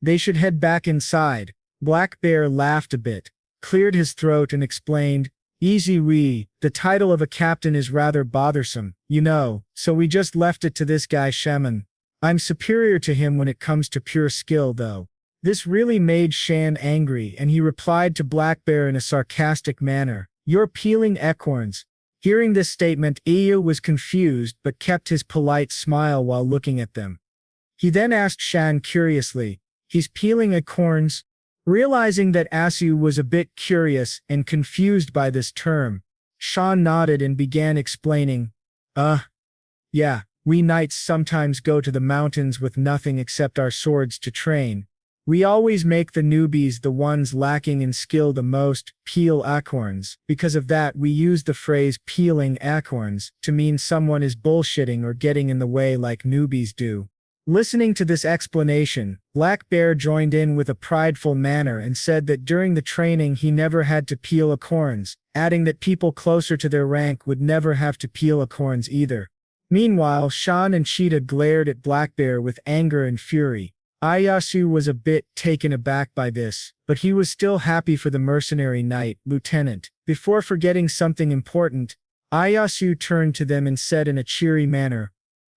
They should head back inside. Black Bear laughed a bit, cleared his throat and explained, Easy we, the title of a captain is rather bothersome, you know, so we just left it to this guy Shaman. I'm superior to him when it comes to pure skill though. This really made Shan angry and he replied to Black Bear in a sarcastic manner, You're peeling acorns. Hearing this statement, Iyu was confused but kept his polite smile while looking at them. He then asked Shan curiously, He's peeling acorns? Realizing that Asu was a bit curious and confused by this term, Shan nodded and began explaining, Yeah, we knights sometimes go to the mountains with nothing except our swords to train. We always make the newbies, the ones lacking in skill the most, peel acorns. Because of that we use the phrase peeling acorns to mean someone is bullshitting or getting in the way like newbies do. Listening to this explanation, Black Bear joined in with a prideful manner and said that during the training he never had to peel acorns, adding that people closer to their rank would never have to peel acorns either. Meanwhile, Shan and Cheetah glared at Black Bear with anger and fury. Ieyasu was a bit taken aback by this, but he was still happy for the mercenary knight, Lieutenant. Before forgetting something important, Ieyasu turned to them and said in a cheery manner,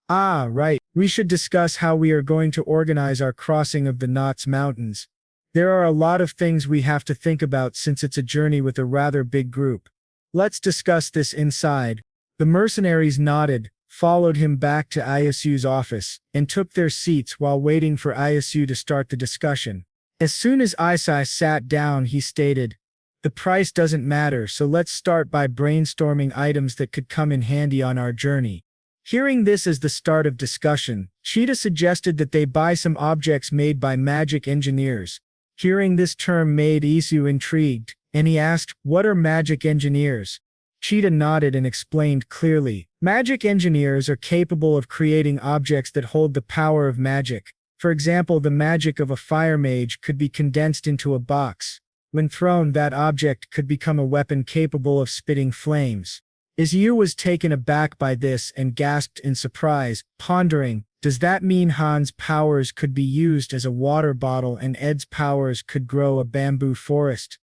Right, we should discuss how we are going to organize our crossing of the Knots Mountains. There are a lot of things we have to think about since it's a journey with a rather big group. Let's discuss this inside. The mercenaries nodded, followed him back to Ieyasu's office, and took their seats while waiting for Ieyasu to start the discussion. As soon as Isai sat down he stated, The price doesn't matter, so let's start by brainstorming items that could come in handy on our journey. Hearing this as the start of discussion, Cheetah suggested that they buy some objects made by magic engineers. Hearing this term made Isu intrigued, and he asked, What are magic engineers? Cheetah nodded and explained clearly, Magic engineers are capable of creating objects that hold the power of magic. For example, the magic of a fire mage could be condensed into a box. When thrown, that object could become a weapon capable of spitting flames. Isu was taken aback by this and gasped in surprise, pondering, does that mean Han's powers could be used as a water bottle and Ed's powers could grow a bamboo forest?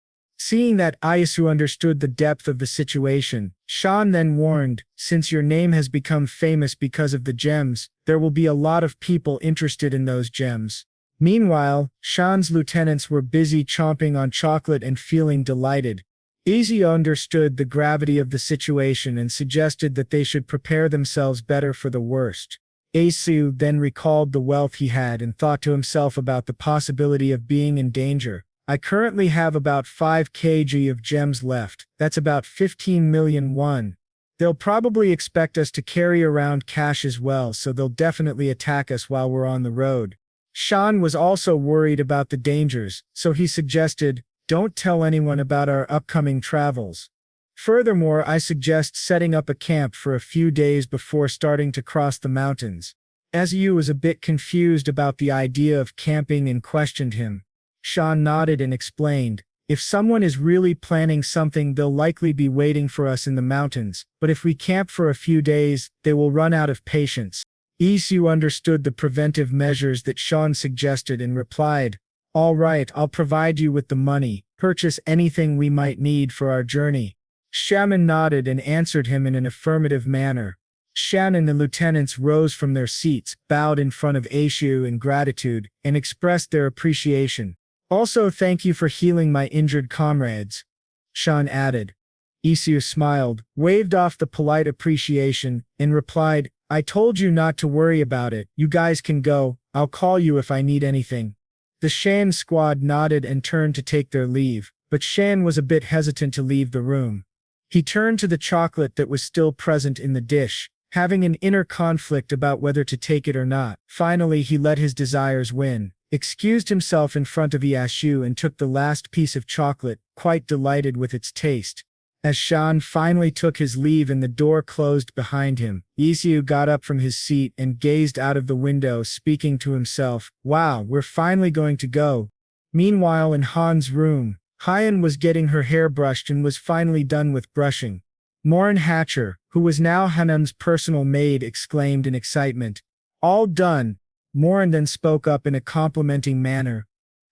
Seeing that Ieyasu understood the depth of the situation, Shan then warned, Since your name has become famous because of the gems, there will be a lot of people interested in those gems. Meanwhile, Shan's lieutenants were busy chomping on chocolate and feeling delighted. Izu understood the gravity of the situation and suggested that they should prepare themselves better for the worst. Isu then recalled the wealth he had and thought to himself about the possibility of being in danger. I currently have about 5 kg of gems left, that's about 15 million won. They'll probably expect us to carry around cash as well, so they'll definitely attack us while we're on the road. Shan was also worried about the dangers, so he suggested, Don't tell anyone about our upcoming travels. Furthermore, I suggest setting up a camp for a few days before starting to cross the mountains. Asu was a bit confused about the idea of camping and questioned him. Shan nodded and explained, If someone is really planning something, they'll likely be waiting for us in the mountains, but if we camp for a few days, they will run out of patience. Isu understood the preventive measures that Shan suggested and replied, All right, I'll provide you with the money, purchase anything we might need for our journey. Shaman nodded and answered him in an affirmative manner. Shan and the lieutenants rose from their seats, bowed in front of Isu in gratitude, and expressed their appreciation. Also, thank you for healing my injured comrades, Shan added. Isu smiled, waved off the polite appreciation, and replied, I told you not to worry about it, you guys can go, I'll call you if I need anything. The Shan squad nodded and turned to take their leave, but Shan was a bit hesitant to leave the room. He turned to the chocolate that was still present in the dish, having an inner conflict about whether to take it or not. Finally, he let his desires win, excused himself in front of Ieyasu and took the last piece of chocolate, quite delighted with its taste. As Shan finally took his leave and the door closed behind him, Isu got up from his seat and gazed out of the window, speaking to himself, Wow, we're finally going to go. Meanwhile, in Han's room, Hyen was getting her hair brushed and was finally done with brushing. Morin Hatcher, who was now Hanum's personal maid, exclaimed in excitement, All done. Morin then spoke up in a complimenting manner,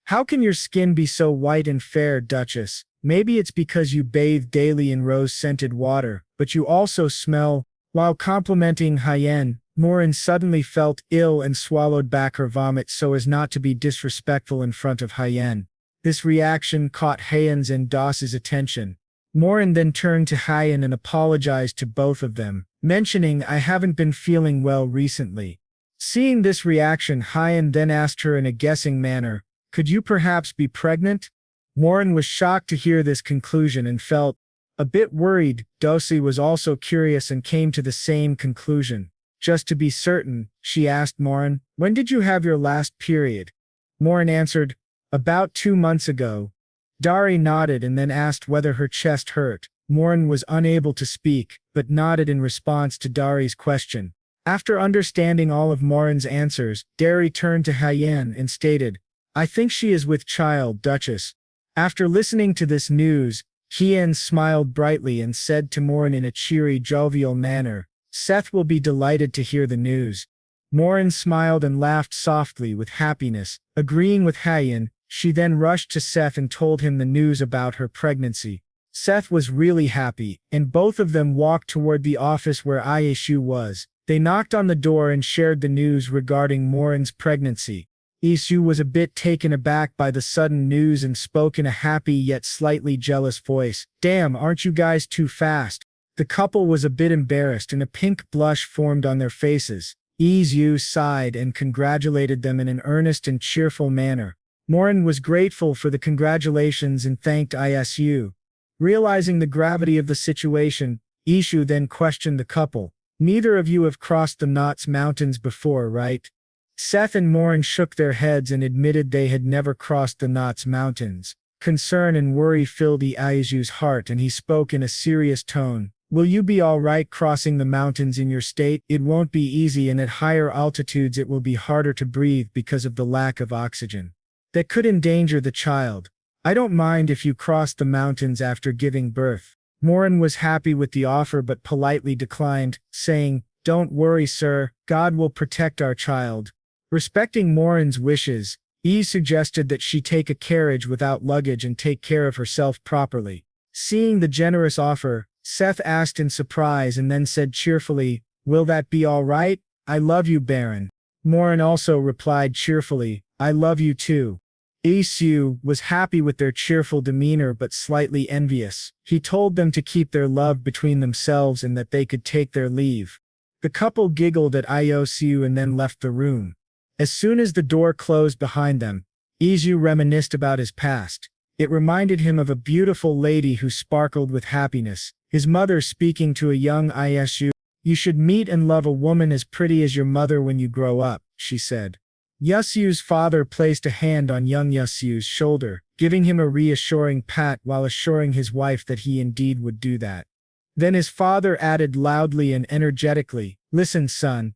How can your skin be so white and fair, Duchess? Maybe it's because you bathe daily in rose-scented water, but you also smell. While complimenting Hyen, Morin suddenly felt ill and swallowed back her vomit so as not to be disrespectful in front of Hyen. This reaction caught Hyen's and Das's attention. Morin then turned to Hyen and apologized to both of them, mentioning, "I haven't been feeling well recently." Seeing this reaction, Hyen then asked her in a guessing manner, "Could you perhaps be pregnant?" Morin was shocked to hear this conclusion and felt a bit worried. Dosi was also curious and came to the same conclusion. Just to be certain, she asked Morin, "When did you have your last period?" Morin answered, "About 2 months ago." Dari nodded and then asked whether her chest hurt. Morin was unable to speak, but nodded in response to Dari's question. After understanding all of Morin's answers, Dari turned to Hyen and stated, "I think she is with child, Duchess." After listening to this news, Hyen smiled brightly and said to Morin in a cheery, jovial manner, "Seth will be delighted to hear the news." Morin smiled and laughed softly with happiness. Agreeing with Hyen, she then rushed to Seth and told him the news about her pregnancy. Seth was really happy, and both of them walked toward the office where Isu was. They knocked on the door and shared the news regarding Morin's pregnancy. Isu was a bit taken aback by the sudden news and spoke in a happy yet slightly jealous voice. "Damn, aren't you guys too fast?" The couple was a bit embarrassed and a pink blush formed on their faces. Isu sighed and congratulated them in an earnest and cheerful manner. Morin was grateful for the congratulations and thanked Isu. Realizing the gravity of the situation, Isu then questioned the couple. "Neither of you have crossed the Knots Mountains before, right?" Seth and Morin shook their heads and admitted they had never crossed the Knots Mountains. Concern and worry filled Isu's heart and he spoke in a serious tone. "Will you be all right crossing the mountains in your state? It won't be easy, and at higher altitudes it will be harder to breathe because of the lack of oxygen. That could endanger the child. I don't mind if you cross the mountains after giving birth." Morin was happy with the offer but politely declined, saying, "Don't worry, sir, God will protect our child." Respecting Morin's wishes, Yi suggested that she take a carriage without luggage and take care of herself properly. Seeing the generous offer, Seth asked in surprise and then said cheerfully, "Will that be all right? I love you, Baron." Morin also replied cheerfully, "I love you too." Isu was happy with their cheerful demeanor but slightly envious. He told them to keep their love between themselves and that they could take their leave. The couple giggled at Isu and then left the room. As soon as the door closed behind them, Isu reminisced about his past. It reminded him of a beautiful lady who sparkled with happiness. His mother speaking to a young Isu, "You should meet and love a woman as pretty as your mother when you grow up," she said. Yusu's father placed a hand on young Yusu's shoulder, giving him a reassuring pat while assuring his wife that he indeed would do that. Then his father added loudly and energetically, "Listen, son.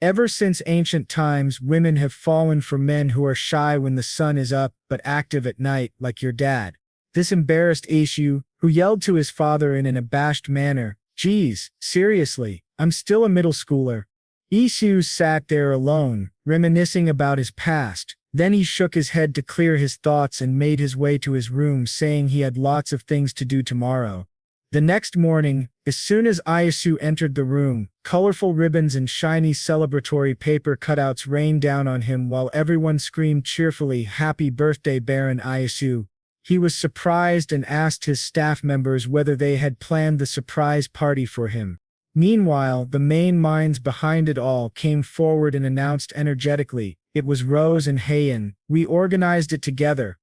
Ever since ancient times, women have fallen for men who are shy when the sun is up but active at night, like your dad." This embarrassed Isu, who yelled to his father in an abashed manner, "Geez, seriously, I'm still a middle schooler." Isu sat there alone, reminiscing about his past. Then he shook his head to clear his thoughts and made his way to his room, saying he had lots of things to do tomorrow. The next morning, as soon as Isu entered the room, colorful ribbons and shiny celebratory paper cutouts rained down on him while everyone screamed cheerfully, "Happy birthday, Baron Isu." He was surprised and asked his staff members whether they had planned the surprise party for him. Meanwhile, the main minds behind it all came forward and announced energetically, "It was Rose and Heian. We organized it together."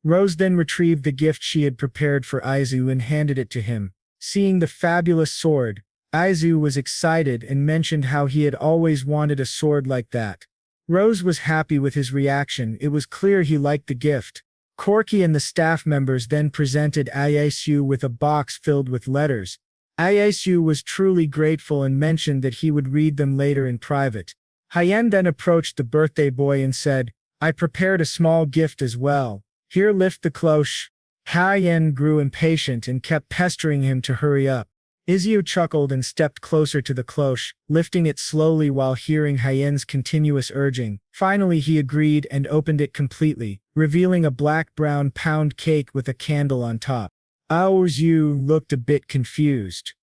Rose then retrieved the gift she had prepared for Isu and handed it to him. Seeing the fabulous sword, Isu was excited and mentioned how he had always wanted a sword like that. Rose was happy with his reaction. It was clear he liked the gift. Corky and the staff members then presented Isu with a box filled with letters. Isu was truly grateful and mentioned that he would read them later in private. Hyen then approached the birthday boy and said, "I prepared a small gift as well. Here, lift the cloche." Hyen grew impatient and kept pestering him to hurry up. Izu chuckled and stepped closer to the cloche, lifting it slowly while hearing Hyen's continuous urging. Finally he agreed and opened it completely, revealing a black-brown pound cake with a candle on top. Izu looked a bit confused.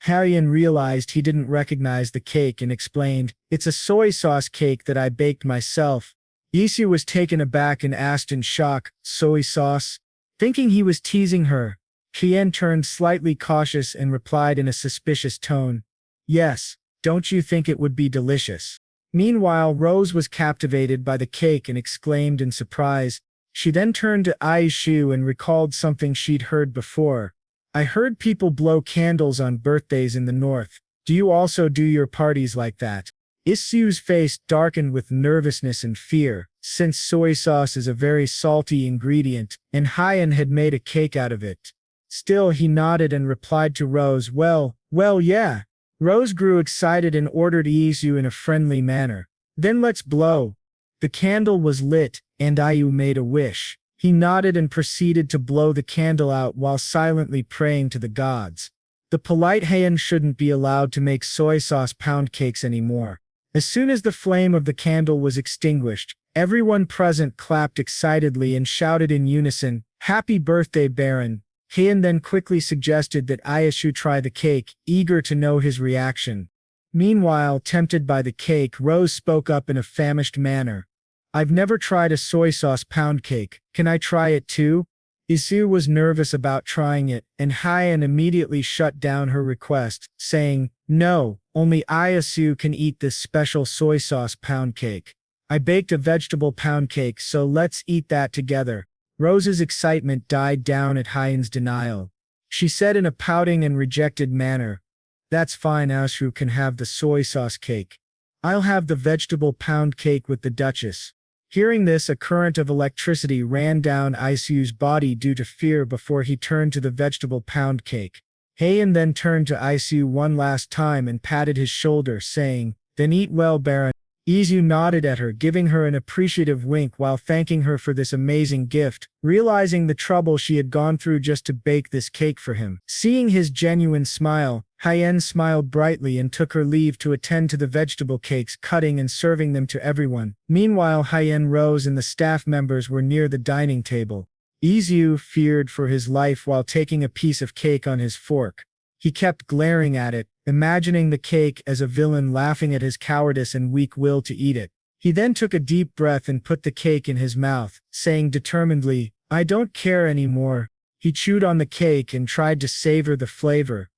Hyen realized he didn't recognize the cake and explained, "It's a soy sauce cake that I baked myself." Isu was taken aback and asked in shock, "Soy sauce?" Thinking he was teasing her, Hyen turned slightly cautious and replied in a suspicious tone, "Yes, don't you think it would be delicious?" Meanwhile, Rose was captivated by the cake and exclaimed in surprise. She then turned to Isu and recalled something she'd heard before. "I heard people blow candles on birthdays in the north. Do you also do your parties like that?" Isu's face darkened with nervousness and fear, since soy sauce is a very salty ingredient, and Hyen had made a cake out of it. Still he nodded and replied to Rose, well, yeah." Rose grew excited and ordered Isu in a friendly manner, "Then let's blow." The candle was lit, and Isu made a wish. He nodded and proceeded to blow the candle out while silently praying to the gods. The polite Hyen shouldn't be allowed to make soy sauce pound cakes anymore. As soon as the flame of the candle was extinguished, everyone present clapped excitedly and shouted in unison, "Happy birthday, Baron." Hyen then quickly suggested that Isu try the cake, eager to know his reaction. Meanwhile, tempted by the cake, Rose spoke up in a famished manner. "I've never tried a soy sauce pound cake. Can I try it too?" Isu was nervous about trying it, and Hyen immediately shut down her request, saying, "No, only Isu can eat this special soy sauce pound cake. I baked a vegetable pound cake, so let's eat that together." Rose's excitement died down at Hyen's denial. She said in a pouting and rejected manner, "That's fine, Isu can have the soy sauce cake. I'll have the vegetable pound cake with the Duchess." Hearing this, a current of electricity ran down Isu's body due to fear before he turned to the vegetable pound cake. Hyen then turned to Isu one last time and patted his shoulder, saying, "Then eat well, Baron." Isu nodded at her, giving her an appreciative wink while thanking her for this amazing gift, realizing the trouble she had gone through just to bake this cake for him. Seeing his genuine smile, Hyen smiled brightly and took her leave to attend to the vegetable cakes, cutting and serving them to everyone. Meanwhile, Hyen, Rose, and the staff members were near the dining table. Isu feared for his life while taking a piece of cake on his fork. He kept glaring at it, imagining the cake as a villain laughing at his cowardice and weak will to eat it. He then took a deep breath and put the cake in his mouth, saying determinedly, "I don't care anymore." He chewed on the cake and tried to savor the flavor.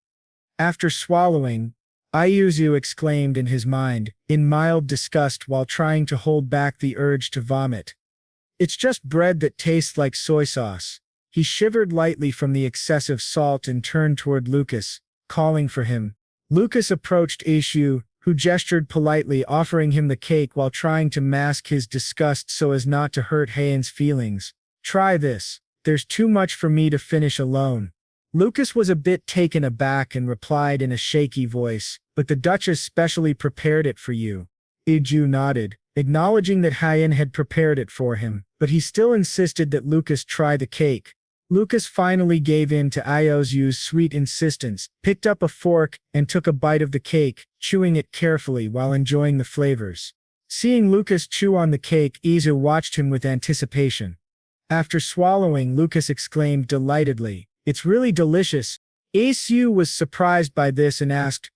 After swallowing, Isu exclaimed in his mind, in mild disgust while trying to hold back the urge to vomit, "It's just bread that tastes like soy sauce." He shivered lightly from the excessive salt and turned toward Lucas, calling for him. Lucas approached Isu, who gestured politely, offering him the cake while trying to mask his disgust so as not to hurt Hyen's feelings. "Try this. There's too much for me to finish alone." Lucas was a bit taken aback and replied in a shaky voice, "But the Duchess specially prepared it for you." Isu nodded, acknowledging that Hyen had prepared it for him, but he still insisted that Lucas try the cake. Lucas finally gave in to Isu's sweet insistence, picked up a fork, and took a bite of the cake, chewing it carefully while enjoying the flavors. Seeing Lucas chew on the cake, Isu watched him with anticipation. After swallowing, Lucas exclaimed delightedly, "It's really delicious." Isu was surprised by this and asked,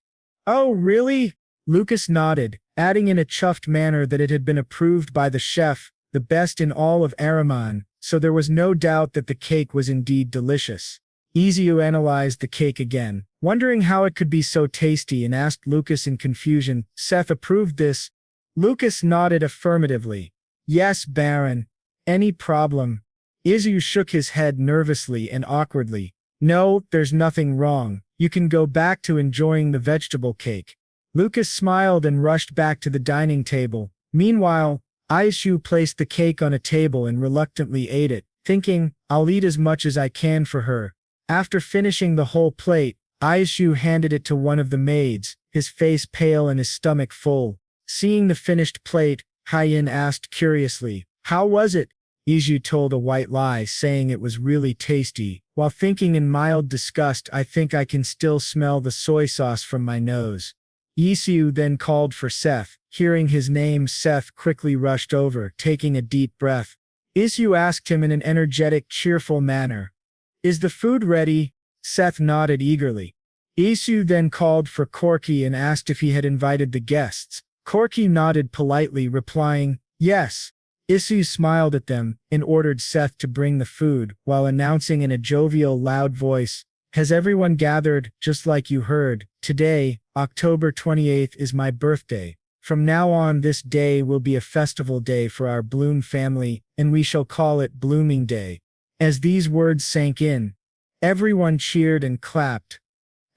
"Oh, really?" Lucas nodded, adding in a chuffed manner that it had been approved by the chef, the best in all of Araman, so there was no doubt that the cake was indeed delicious. Isu analyzed the cake again, wondering how it could be so tasty, and asked Lucas in confusion, "Seth approved this?" Lucas nodded affirmatively. "Yes, Baron. Any problem?" Isu shook his head nervously and awkwardly. "No, there's nothing wrong. You can go back to enjoying the vegetable cake." Lucas smiled and rushed back to the dining table. Meanwhile, Isu placed the cake on a table and reluctantly ate it, thinking, "I'll eat as much as I can for her." After finishing the whole plate, Isu handed it to one of the maids, his face pale and his stomach full. Seeing the finished plate, Hyen asked curiously, "How was it?" Isu told a white lie, saying it was really tasty, while thinking in mild disgust, I think I can still smell the soy sauce from my nose. Isu then called for Seth. Hearing his name, Seth quickly rushed over, taking a deep breath. Isu asked him in an energetic, cheerful manner, "Is the food ready?" Seth nodded eagerly. Isu then called for Corky and asked if he had invited the guests. Corky nodded politely, replying, "Yes." Isu smiled at them and ordered Seth to bring the food, while announcing in a jovial, loud voice, "Has everyone gathered? Just like you heard, today, October 28th, is my birthday. From now on, this day will be a festival day for our Bloom family, and we shall call it Blooming Day." As these words sank in, everyone cheered and clapped.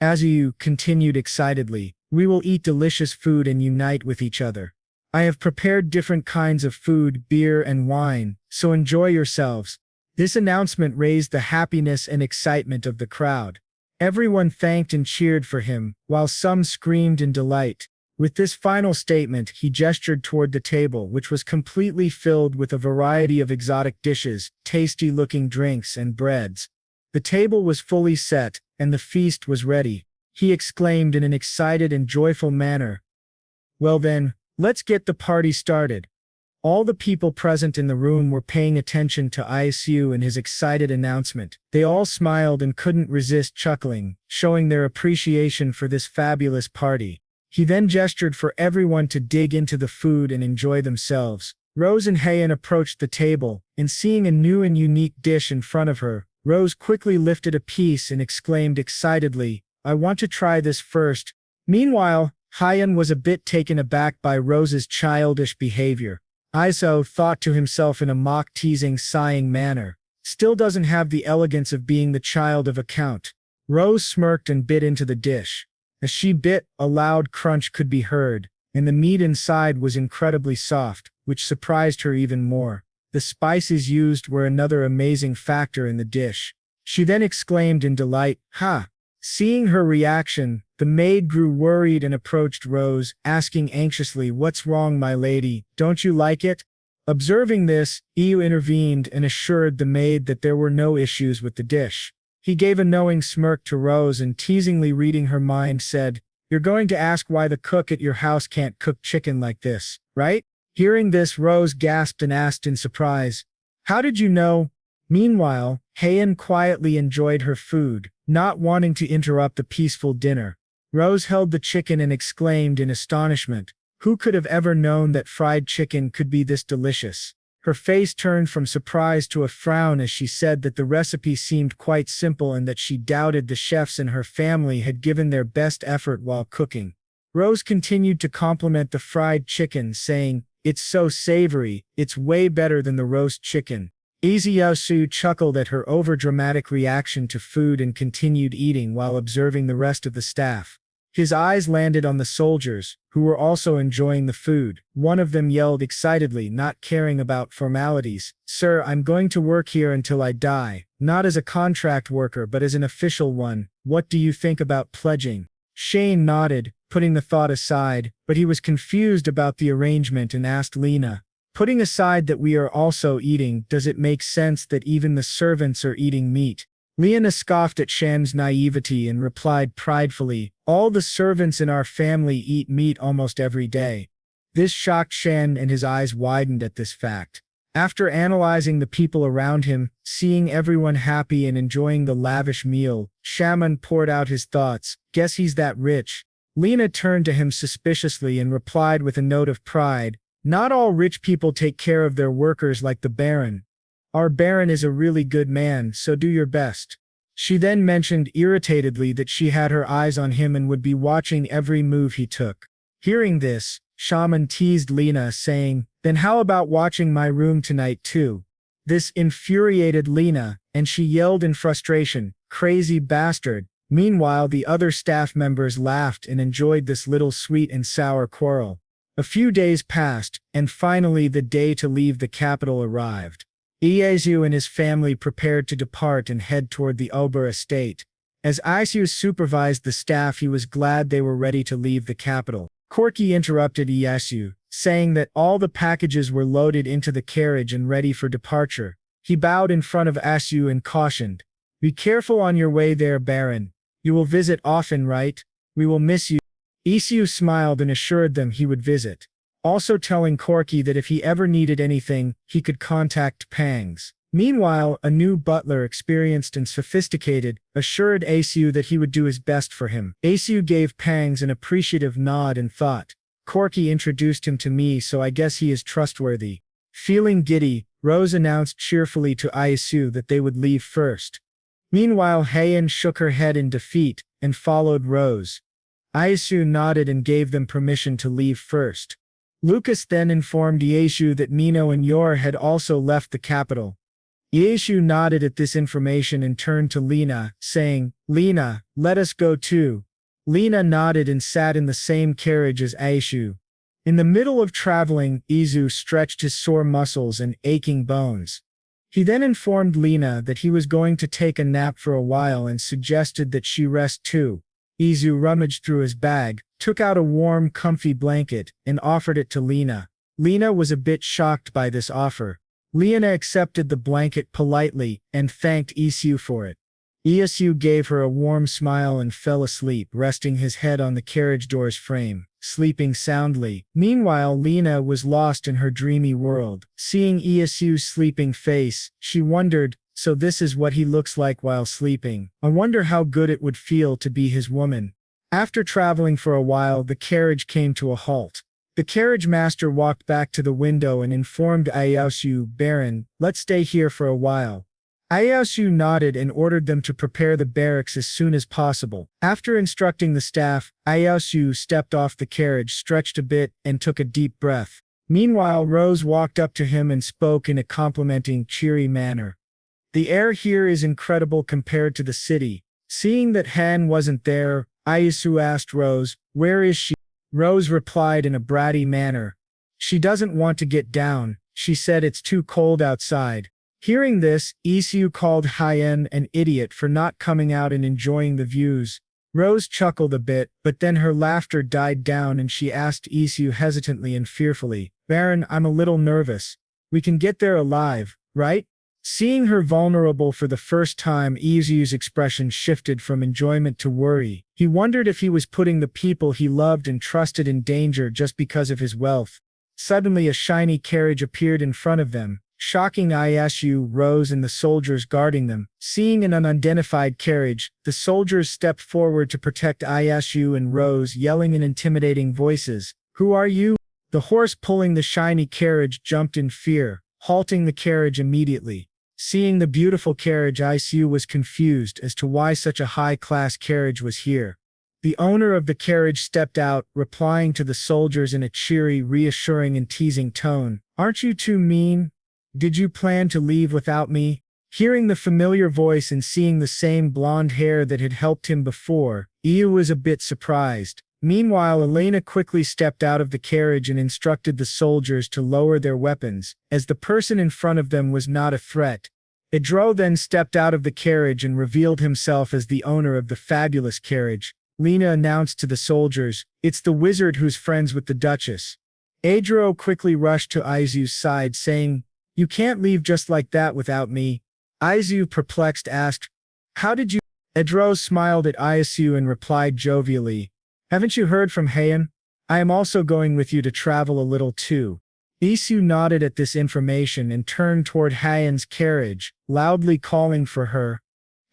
Isu continued excitedly, "We will eat delicious food and unite with each other. I have prepared different kinds of food, beer, and wine, so enjoy yourselves." This announcement raised the happiness and excitement of the crowd. Everyone thanked and cheered for him, while some screamed in delight. With this final statement, he gestured toward the table, which was completely filled with a variety of exotic dishes, tasty-looking drinks, and breads. The table was fully set, and the feast was ready. He exclaimed in an excited and joyful manner, "Well then, let's get the party started." All the people present in the room were paying attention to Isu and his excited announcement. They all smiled and couldn't resist chuckling, showing their appreciation for this fabulous party. He then gestured for everyone to dig into the food and enjoy themselves. Rose and Heian approached the table, and seeing a new and unique dish in front of her, Rose quickly lifted a piece and exclaimed excitedly, "I want to try this first." Meanwhile, Heian was a bit taken aback by Rose's childish behavior. Isu thought to himself in a mock-teasing, sighing manner, "Still doesn't have the elegance of being the child of a count." Rose smirked and bit into the dish. As she bit, a loud crunch could be heard, and the meat inside was incredibly soft, which surprised her even more. The spices used were another amazing factor in the dish. She then exclaimed in delight, "Ha!" Seeing her reaction, the maid grew worried and approached Rose, asking anxiously, "What's wrong, my lady? Don't you like it?" Observing this, Isu intervened and assured the maid that there were no issues with the dish. He gave a knowing smirk to Rose and teasingly reading her mind said, "You're going to ask why the cook at your house can't cook chicken like this, right?" Hearing this, Rose gasped and asked in surprise, "How did you know?" Meanwhile, Heian quietly enjoyed her food, not wanting to interrupt the peaceful dinner. Rose held the chicken and exclaimed in astonishment, "Who could have ever known that fried chicken could be this delicious?" Her face turned from surprise to a frown as she said that the recipe seemed quite simple and that she doubted the chefs in her family had given their best effort while cooking. Rose continued to compliment the fried chicken, saying, "It's so savory, it's way better than the roast chicken." Isu chuckled at her overdramatic reaction to food and continued eating while observing the rest of the staff. His eyes landed on the soldiers, who were also enjoying the food. One of them yelled excitedly, not caring about formalities, "Sir, I'm going to work here until I die, not as a contract worker but as an official one. What do you think about pledging?" Shane nodded, putting the thought aside, but he was confused about the arrangement and asked Lena, "Putting aside that we are also eating, does it make sense that even the servants are eating meat?" Lena scoffed at Shan's naivety and replied pridefully, "All the servants in our family eat meat almost every day." This shocked Shan and his eyes widened at this fact. After analyzing the people around him, seeing everyone happy and enjoying the lavish meal, Shaman poured out his thoughts, "Guess he's that rich." Lena turned to him suspiciously and replied with a note of pride, "Not all rich people take care of their workers like the Baron. Our Baron is a really good man, so do your best." She then mentioned irritatedly that she had her eyes on him and would be watching every move he took. Hearing this, Shaman teased Lena, saying, "Then how about watching my room tonight too?" This infuriated Lena, and she yelled in frustration, "Crazy bastard." Meanwhile, the other staff members laughed and enjoyed this little sweet and sour quarrel. A few days passed, and finally the day to leave the capital arrived. Isu and his family prepared to depart and head toward the Ober estate. As Isu supervised the staff, he was glad they were ready to leave the capital. Corky interrupted Isu, saying that all the packages were loaded into the carriage and ready for departure. He bowed in front of Asu and cautioned, "Be careful on your way there, Baron. You will visit often, right? We will miss you." Isu smiled and assured them he would visit, also telling Corky that if he ever needed anything, he could contact Pangs. Meanwhile, a new butler, experienced and sophisticated, assured Asu that he would do his best for him. Asu gave Pangs an appreciative nod and thought, "Corky introduced him to me, so I guess he is trustworthy." Feeling giddy, Rose announced cheerfully to Asu that they would leave first. Meanwhile, Heian shook her head in defeat and followed Rose. Asu nodded and gave them permission to leave first. Lucas then informed Asu that Mino and Yor had also left the capital. Asu nodded at this information and turned to Lena, saying, "Lena, let us go too." Lena nodded and sat in the same carriage as Asu. In the middle of traveling, Izu stretched his sore muscles and aching bones. He then informed Lena that he was going to take a nap for a while and suggested that she rest too. Izu rummaged through his bag, took out a warm, comfy blanket, and offered it to Lena. Lena was a bit shocked by this offer. Lena accepted the blanket politely and thanked Isu for it. Isu gave her a warm smile and fell asleep, resting his head on the carriage door's frame, sleeping soundly. Meanwhile, Lena was lost in her dreamy world. Seeing Isu's sleeping face, she wondered, so this is what he looks like while sleeping. I wonder how good it would feel to be his woman. After traveling for a while, the carriage came to a halt. The carriage master walked back to the window and informed Ayaosu, "Baron, let's stay here for a while." Ayaosu nodded and ordered them to prepare the barracks as soon as possible. After instructing the staff, Ayaosu stepped off the carriage, stretched a bit, and took a deep breath. Meanwhile, Rose walked up to him and spoke in a complimenting, cheery manner. "The air here is incredible compared to the city." Seeing that Han wasn't there, Ayaosu asked Rose, "Where is she?" Rose replied in a bratty manner, "She doesn't want to get down. She said it's too cold outside." Hearing this, Isu called Heian an idiot for not coming out and enjoying the views. Rose chuckled a bit, but then her laughter died down and she asked Isu hesitantly and fearfully, "Baron, I'm a little nervous. We can get there alive, right?" Seeing her vulnerable for the first time, Isu's expression shifted from enjoyment to worry. He wondered if he was putting the people he loved and trusted in danger just because of his wealth. Suddenly a shiny carriage appeared in front of them, shocking Ayasu, Rose, and the soldiers guarding them. Seeing an unidentified carriage, the soldiers stepped forward to protect Ayasu and Rose, yelling in intimidating voices, "Who are you?" The horse pulling the shiny carriage jumped in fear, halting the carriage immediately. Seeing the beautiful carriage, Isu was confused as to why such a high-class carriage was here. The owner of the carriage stepped out, replying to the soldiers in a cheery, reassuring and teasing tone, "Aren't you too mean? Did you plan to leave without me?" Hearing the familiar voice and seeing the same blonde hair that had helped him before, Iu was a bit surprised. Meanwhile, Elena quickly stepped out of the carriage and instructed the soldiers to lower their weapons, as the person in front of them was not a threat. Idro then stepped out of the carriage and revealed himself as the owner of the fabulous carriage. Lena announced to the soldiers, "It's the wizard who's friends with the Duchess." Idro quickly rushed to Izu's side, saying, "You can't leave just like that without me." Izu, perplexed, asked, "How did you?" Idro smiled at Isu and replied jovially, "Haven't you heard from Heian? I am also going with you to travel a little too." Isu nodded at this information and turned toward Heian's carriage, loudly calling for her.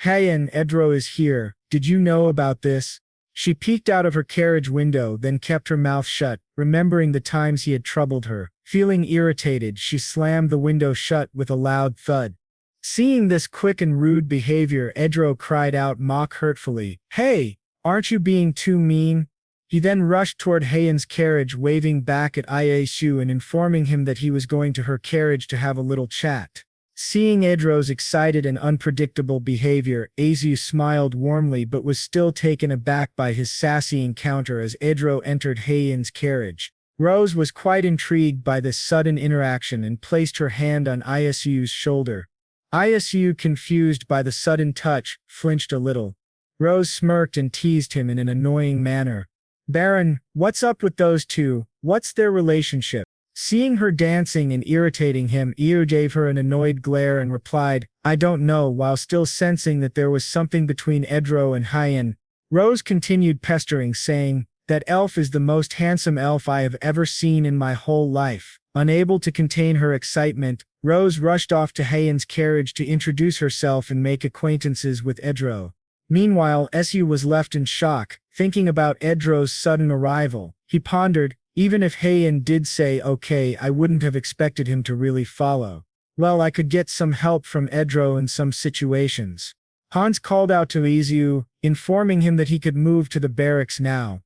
"Heian, Idro is here. Did you know about this?" She peeked out of her carriage window, then kept her mouth shut, remembering the times he had troubled her. Feeling irritated, she slammed the window shut with a loud thud. Seeing this quick and rude behavior, Idro cried out hurtfully, "Hey! Aren't you being too mean?" He then rushed toward Heian's carriage, waving back at Iasu and informing him that he was going to her carriage to have a little chat. Seeing Idro's excited and unpredictable behavior, Azu smiled warmly but was still taken aback by his sassy encounter as Idro entered Heian's carriage. Rose was quite intrigued by this sudden interaction and placed her hand on Iasu's shoulder. Iasu, confused by the sudden touch, flinched a little. Rose smirked and teased him in an annoying manner. Baron, what's up with those two? What's their relationship? Seeing her dancing and irritating him, Iu gave her an annoyed glare and replied, I don't know, while still sensing that there was something between Edro and Hyen. Rose continued pestering, saying, that elf is the most handsome elf I have ever seen in my whole life. Unable to contain her excitement, Rose rushed off to Hyen's carriage to introduce herself and make acquaintances with Edro. Meanwhile, Isu was left in shock, thinking about Edro's sudden arrival. He pondered, even if Hyen did say okay, I wouldn't have expected him to really follow. Well, I could get some help from Edro in some situations. Hans called out to Isu, informing him that he could move to the barracks now.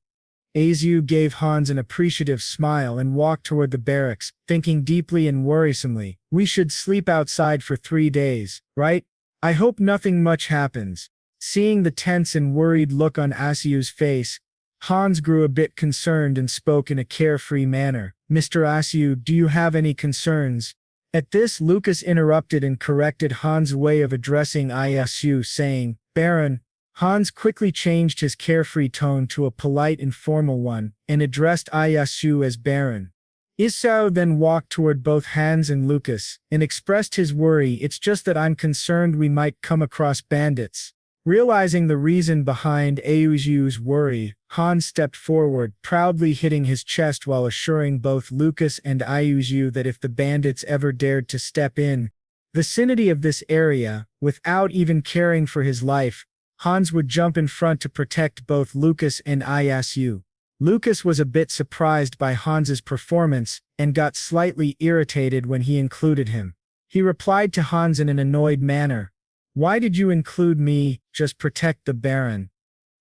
Isu gave Hans an appreciative smile and walked toward the barracks, thinking deeply and worrisomely, we should sleep outside for 3 days, right? I hope nothing much happens. Seeing the tense and worried look on Isu's face, Hans grew a bit concerned and spoke in a carefree manner. Mr. Isu, do you have any concerns? At this, Lucas interrupted and corrected Hans' way of addressing Isu, saying, Baron. Hans quickly changed his carefree tone to a polite and formal one, and addressed Isu as Baron. Isu then walked toward both Hans and Lucas, and expressed his worry, it's just that I'm concerned we might come across bandits. Realizing the reason behind Isu's worry, Hans stepped forward, proudly hitting his chest while assuring both Lucas and Isu that if the bandits ever dared to step in the vicinity of this area, without even caring for his life, Hans would jump in front to protect both Lucas and Isu. Lucas was a bit surprised by Hans's performance, and got slightly irritated when he included him. He replied to Hans in an annoyed manner, why did you include me, just protect the Baron?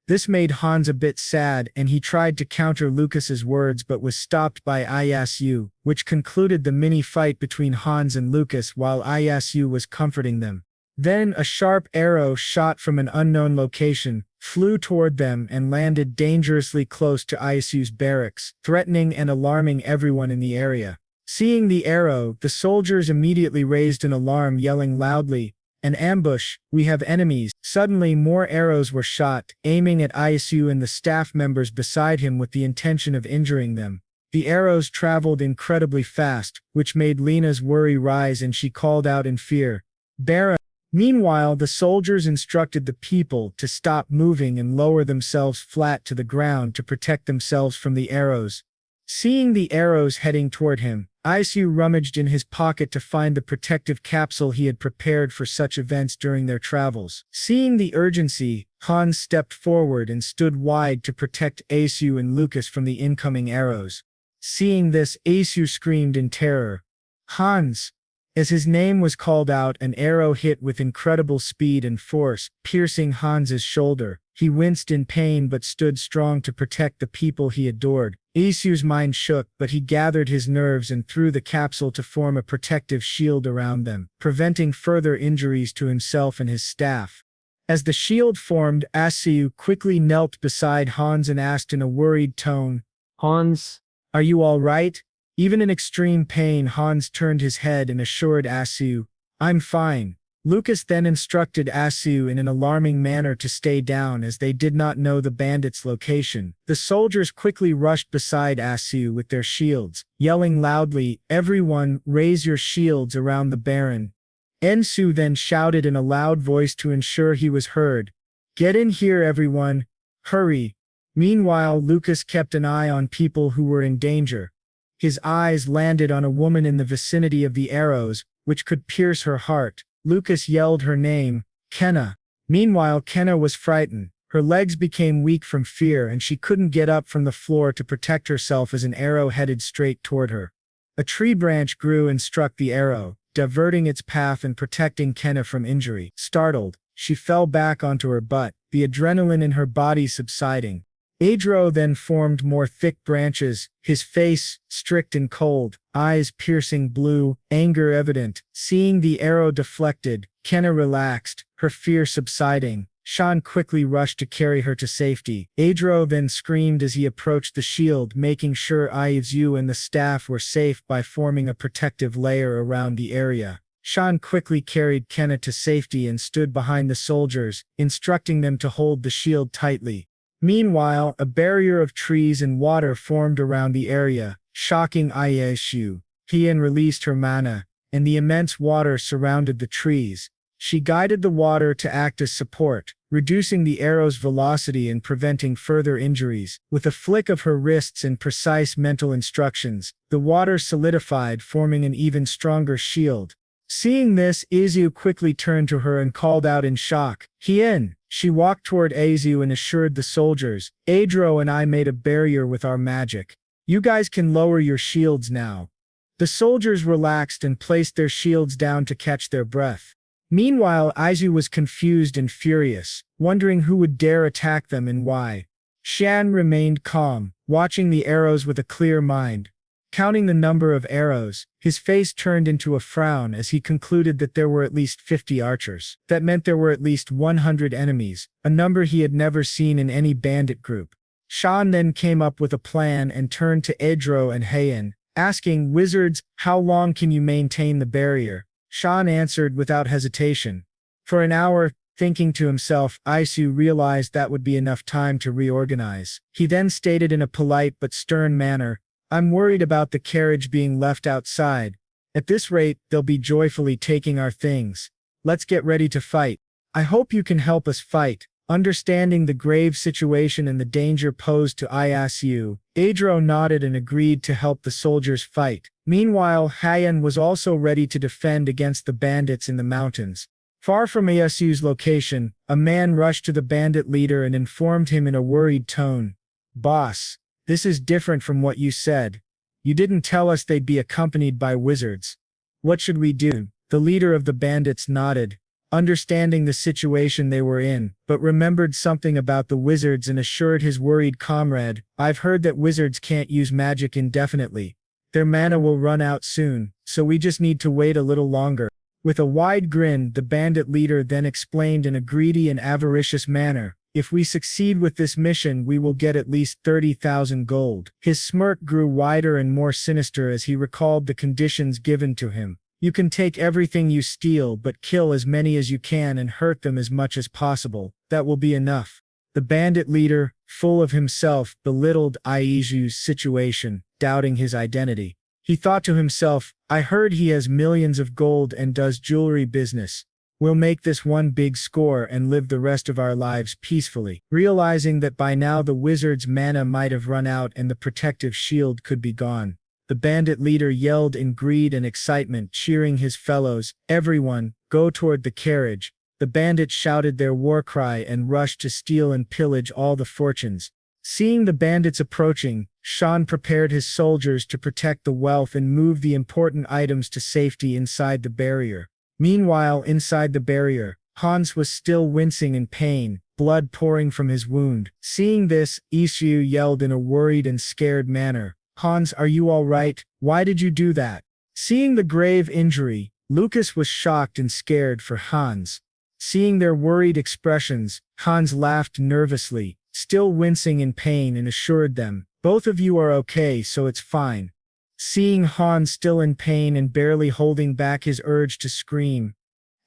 This made Hans a bit sad, and he tried to counter Lucas's words but was stopped by Isu, which concluded the mini-fight between Hans and Lucas while Isu was comforting them. Then a sharp arrow shot from an unknown location, flew toward them and landed dangerously close to Isu's barracks, threatening and alarming everyone in the area. Seeing the arrow, the soldiers immediately raised an alarm, yelling loudly, an ambush, we have enemies. Suddenly more arrows were shot, aiming at Isu and the staff members beside him with the intention of injuring them. The arrows traveled incredibly fast, which made Lena's worry rise and she called out in fear, Baron. Meanwhile, the soldiers instructed the people to stop moving and lower themselves flat to the ground to protect themselves from the arrows. Seeing the arrows heading toward him, Isu rummaged in his pocket to find the protective capsule he had prepared for such events during their travels. Seeing the urgency, Hans stepped forward and stood wide to protect Isu and Lucas from the incoming arrows. Seeing this, Isu screamed in terror. Hans! As his name was called out, an arrow hit with incredible speed and force, piercing Hans's shoulder. He winced in pain but stood strong to protect the people he adored. Isu's mind shook, but he gathered his nerves and threw the capsule to form a protective shield around them, preventing further injuries to himself and his staff. As the shield formed, Isu quickly knelt beside Hans and asked in a worried tone, Hans, are you all right? Even in extreme pain, Hans turned his head and assured Isu, I'm fine. Lucas then instructed Isu in an alarming manner to stay down as they did not know the bandits' location. The soldiers quickly rushed beside Isu with their shields, yelling loudly, everyone, raise your shields around the Baron. Ensu then shouted in a loud voice to ensure he was heard, get in here everyone, hurry. Meanwhile, Lucas kept an eye on people who were in danger. His eyes landed on a woman in the vicinity of the arrows, which could pierce her heart. Lucas yelled her name, Kenna. Meanwhile, Kenna was frightened. Her legs became weak from fear and she couldn't get up from the floor to protect herself as an arrow headed straight toward her. A tree branch grew and struck the arrow, diverting its path and protecting Kenna from injury. Startled, she fell back onto her butt, the adrenaline in her body subsiding. Adro then formed more thick branches, his face, strict and cold, eyes piercing blue, anger evident. Seeing the arrow deflected, Kenna relaxed, her fear subsiding. Sean quickly rushed to carry her to safety. Adro then screamed as he approached the shield, making sure Isu and the staff were safe by forming a protective layer around the area. Sean quickly carried Kenna to safety and stood behind the soldiers, instructing them to hold the shield tightly. Meanwhile, a barrier of trees and water formed around the area, shocking Isu. Hien released her mana, and the immense water surrounded the trees. She guided the water to act as support, reducing the arrow's velocity and preventing further injuries. With a flick of her wrists and precise mental instructions, the water solidified, forming an even stronger shield. Seeing this, Izu quickly turned to her and called out in shock, "Hien!" She walked toward Izu and assured the soldiers, "Adro and I made a barrier with our magic. You guys can lower your shields now." The soldiers relaxed and placed their shields down to catch their breath. Meanwhile, Izu was confused and furious, wondering who would dare attack them and why. Shan remained calm, watching the arrows with a clear mind. Counting the number of arrows, his face turned into a frown as he concluded that there were at least 50 archers. That meant there were at least 100 enemies, a number he had never seen in any bandit group. Shan then came up with a plan and turned to Edro and Heian, asking, "Wizards, how long can you maintain the barrier?" Shan answered without hesitation. For an hour, thinking to himself, Isu realized that would be enough time to reorganize. He then stated in a polite but stern manner, "I'm worried about the carriage being left outside. At this rate, they'll be joyfully taking our things. Let's get ready to fight. I hope you can help us fight." Understanding the grave situation and the danger posed to Isu, Adro nodded and agreed to help the soldiers fight. Meanwhile, Heian was also ready to defend against the bandits in the mountains. Far from Isu's location, a man rushed to the bandit leader and informed him in a worried tone, "Boss, this is different from what you said. You didn't tell us they'd be accompanied by wizards. What should we do?" The leader of the bandits nodded, understanding the situation they were in, but remembered something about the wizards and assured his worried comrade, "I've heard that wizards can't use magic indefinitely. Their mana will run out soon, so we just need to wait a little longer." With a wide grin, the bandit leader then explained in a greedy and avaricious manner, "If we succeed with this mission, we will get at least 30,000 gold." His smirk grew wider and more sinister as he recalled the conditions given to him. "You can take everything you steal, but kill as many as you can and hurt them as much as possible. That will be enough." The bandit leader, full of himself, belittled Izu's situation, doubting his identity. He thought to himself, "I heard he has millions of gold and does jewelry business. We'll make this one big score and live the rest of our lives peacefully." Realizing that by now the wizard's mana might have run out and the protective shield could be gone, the bandit leader yelled in greed and excitement, cheering his fellows, "Everyone, go toward the carriage." The bandits shouted their war cry and rushed to steal and pillage all the fortunes. Seeing the bandits approaching, Shan prepared his soldiers to protect the wealth and move the important items to safety inside the barrier. Meanwhile, inside the barrier, Hans was still wincing in pain, blood pouring from his wound. Seeing this, Isu yelled in a worried and scared manner, "Hans, are you all right? Why did you do that?" Seeing the grave injury, Lucas was shocked and scared for Hans. Seeing their worried expressions, Hans laughed nervously, still wincing in pain, and assured them, "Both of you are okay, so it's fine." Seeing Hans still in pain and barely holding back his urge to scream,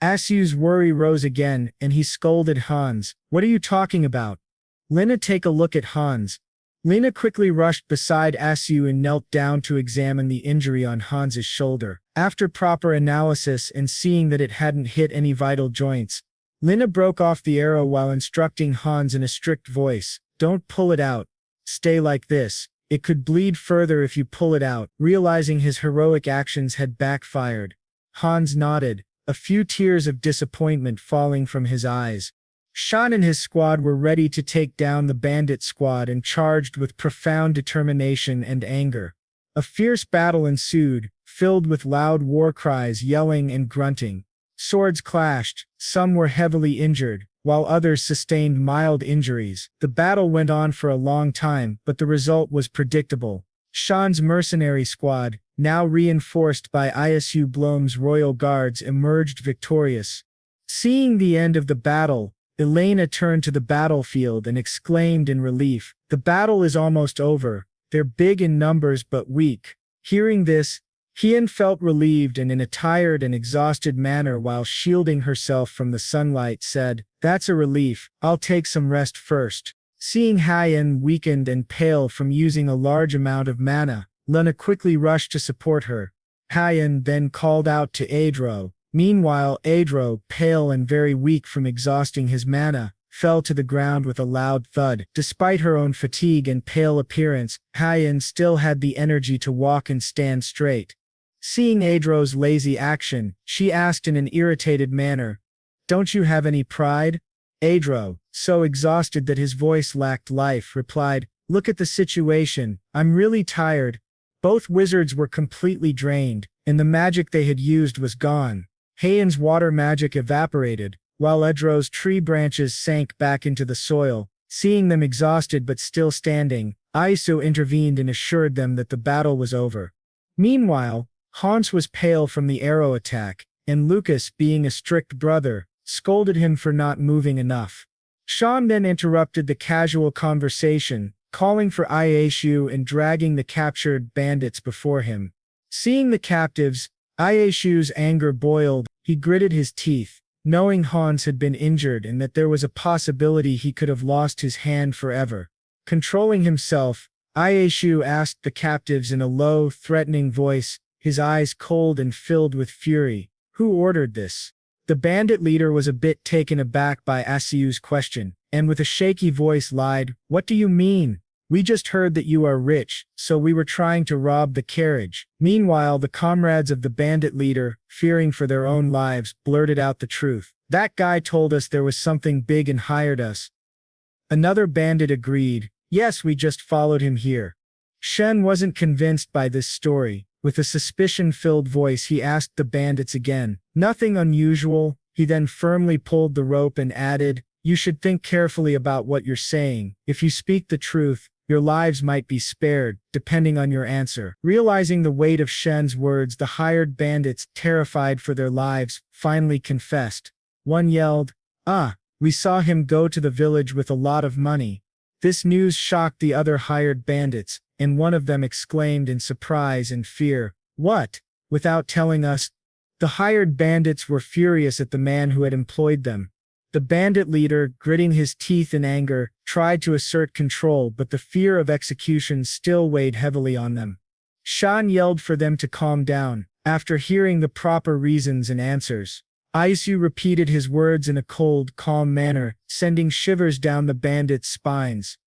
Asu's worry rose again, and he scolded Hans, "What are you talking about? Lena, take a look at Hans." Lena quickly rushed beside Asu and knelt down to examine the injury on Hans's shoulder. After proper analysis and seeing that it hadn't hit any vital joints, Lena broke off the arrow while instructing Hans in a strict voice, "Don't pull it out. Stay like this. It could bleed further if you pull it out." Realizing his heroic actions had backfired, Hans nodded, a few tears of disappointment falling from his eyes. Shan and his squad were ready to take down the bandit squad and charged with profound determination and anger. A fierce battle ensued, filled with loud war cries, yelling and grunting. Swords clashed, some were heavily injured, while others sustained mild injuries. The battle went on for a long time, but the result was predictable. Shan's mercenary squad, now reinforced by Isu Blom's royal guards, emerged victorious. Seeing the end of the battle, Elena turned to the battlefield and exclaimed in relief, "The battle is almost over. They're big in numbers but weak." Hearing this, Hien felt relieved and in a tired and exhausted manner while shielding herself from the sunlight said, "That's a relief. I'll take some rest first." Seeing Hyen weakened and pale from using a large amount of mana, Lena quickly rushed to support her. Hyen then called out to Adro. Meanwhile, Adro, pale and very weak from exhausting his mana, fell to the ground with a loud thud. Despite her own fatigue and pale appearance, Hyen still had the energy to walk and stand straight. Seeing Adro's lazy action, she asked in an irritated manner, "Don't you have any pride?" Adro, so exhausted that his voice lacked life, replied, "Look at the situation, I'm really tired." Both wizards were completely drained, and the magic they had used was gone. Hyen's water magic evaporated, while Adro's tree branches sank back into the soil. Seeing them exhausted but still standing, Isu intervened and assured them that the battle was over. Meanwhile, Hans was pale from the arrow attack, and Lucas, being a strict brother, scolded him for not moving enough. Sean then interrupted the casual conversation, calling for Isu and dragging the captured bandits before him. Seeing the captives, Isu's anger boiled. He gritted his teeth, knowing Hans had been injured and that there was a possibility he could have lost his hand forever. Controlling himself, Isu asked the captives in a low, threatening voice, his eyes cold and filled with fury, "Who ordered this?" The bandit leader was a bit taken aback by Isu's question, and with a shaky voice lied, "What do you mean? We just heard that you are rich, so we were trying to rob the carriage." Meanwhile, the comrades of the bandit leader, fearing for their own lives, blurted out the truth. "That guy told us there was something big and hired us." Another bandit agreed, "Yes, we just followed him here." Shen wasn't convinced by this story. With a suspicion-filled voice, he asked the bandits again, "Nothing unusual." He then firmly pulled the rope and added, "You should think carefully about what you're saying. If you speak the truth, your lives might be spared, depending on your answer." Realizing the weight of Shen's words, the hired bandits, terrified for their lives, finally confessed. One yelled, "We saw him go to the village with a lot of money." This news shocked the other hired bandits, and one of them exclaimed in surprise and fear, "What? Without telling us?" The hired bandits were furious at the man who had employed them. The bandit leader, gritting his teeth in anger, tried to assert control, but the fear of execution still weighed heavily on them. Shan yelled for them to calm down. After hearing the proper reasons and answers, Isu repeated his words in a cold, calm manner, sending shivers down the bandits' spines.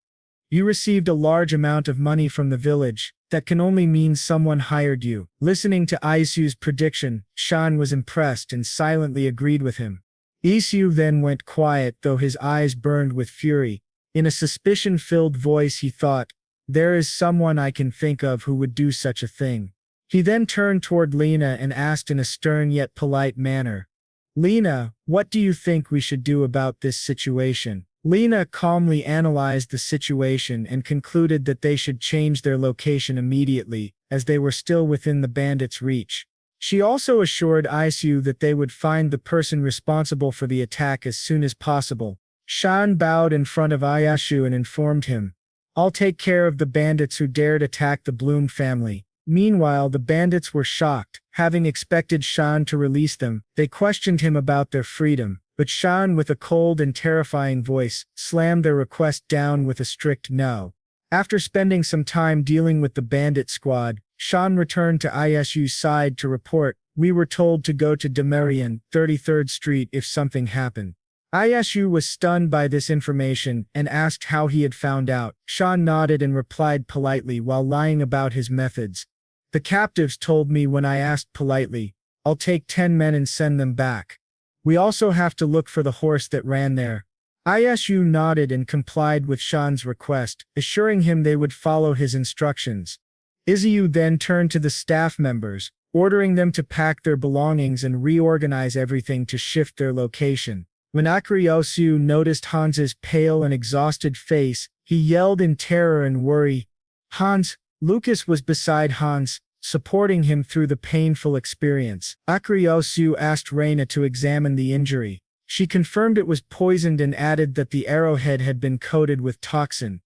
"You received a large amount of money from the village. That can only mean someone hired you." Listening to Isu's prediction, Shan was impressed and silently agreed with him. Isu then went quiet, though his eyes burned with fury. In a suspicion-filled voice he thought, "There is someone I can think of who would do such a thing." He then turned toward Lena and asked in a stern yet polite manner, "Lena, what do you think we should do about this situation?" Lena calmly analyzed the situation and concluded that they should change their location immediately, as they were still within the bandits' reach. She also assured Isu that they would find the person responsible for the attack as soon as possible. Shan bowed in front of Isu and informed him, "I'll take care of the bandits who dared attack the Bloom family." Meanwhile, the bandits were shocked. Having expected Shan to release them, they questioned him about their freedom, but Shan, with a cold and terrifying voice, slammed their request down with a strict no. After spending some time dealing with the bandit squad, Shan returned to Isu's side to report, "We were told to go to Demarian, 33rd Street if something happened." Isu was stunned by this information and asked how he had found out. Shan nodded and replied politely while lying about his methods. "The captives told me when I asked politely. I'll take 10 men and send them back. We also have to look for the horse that ran there." Isu nodded and complied with Shan's request, assuring him they would follow his instructions. Isu then turned to the staff members, ordering them to pack their belongings and reorganize everything to shift their location. When Akriosu noticed Hans's pale and exhausted face, he yelled in terror and worry. "Hans!" Lucas was beside Hans, supporting him through the painful experience. Akriosu asked Reina to examine the injury. She confirmed it was poisoned and added that the arrowhead had been coated with toxin.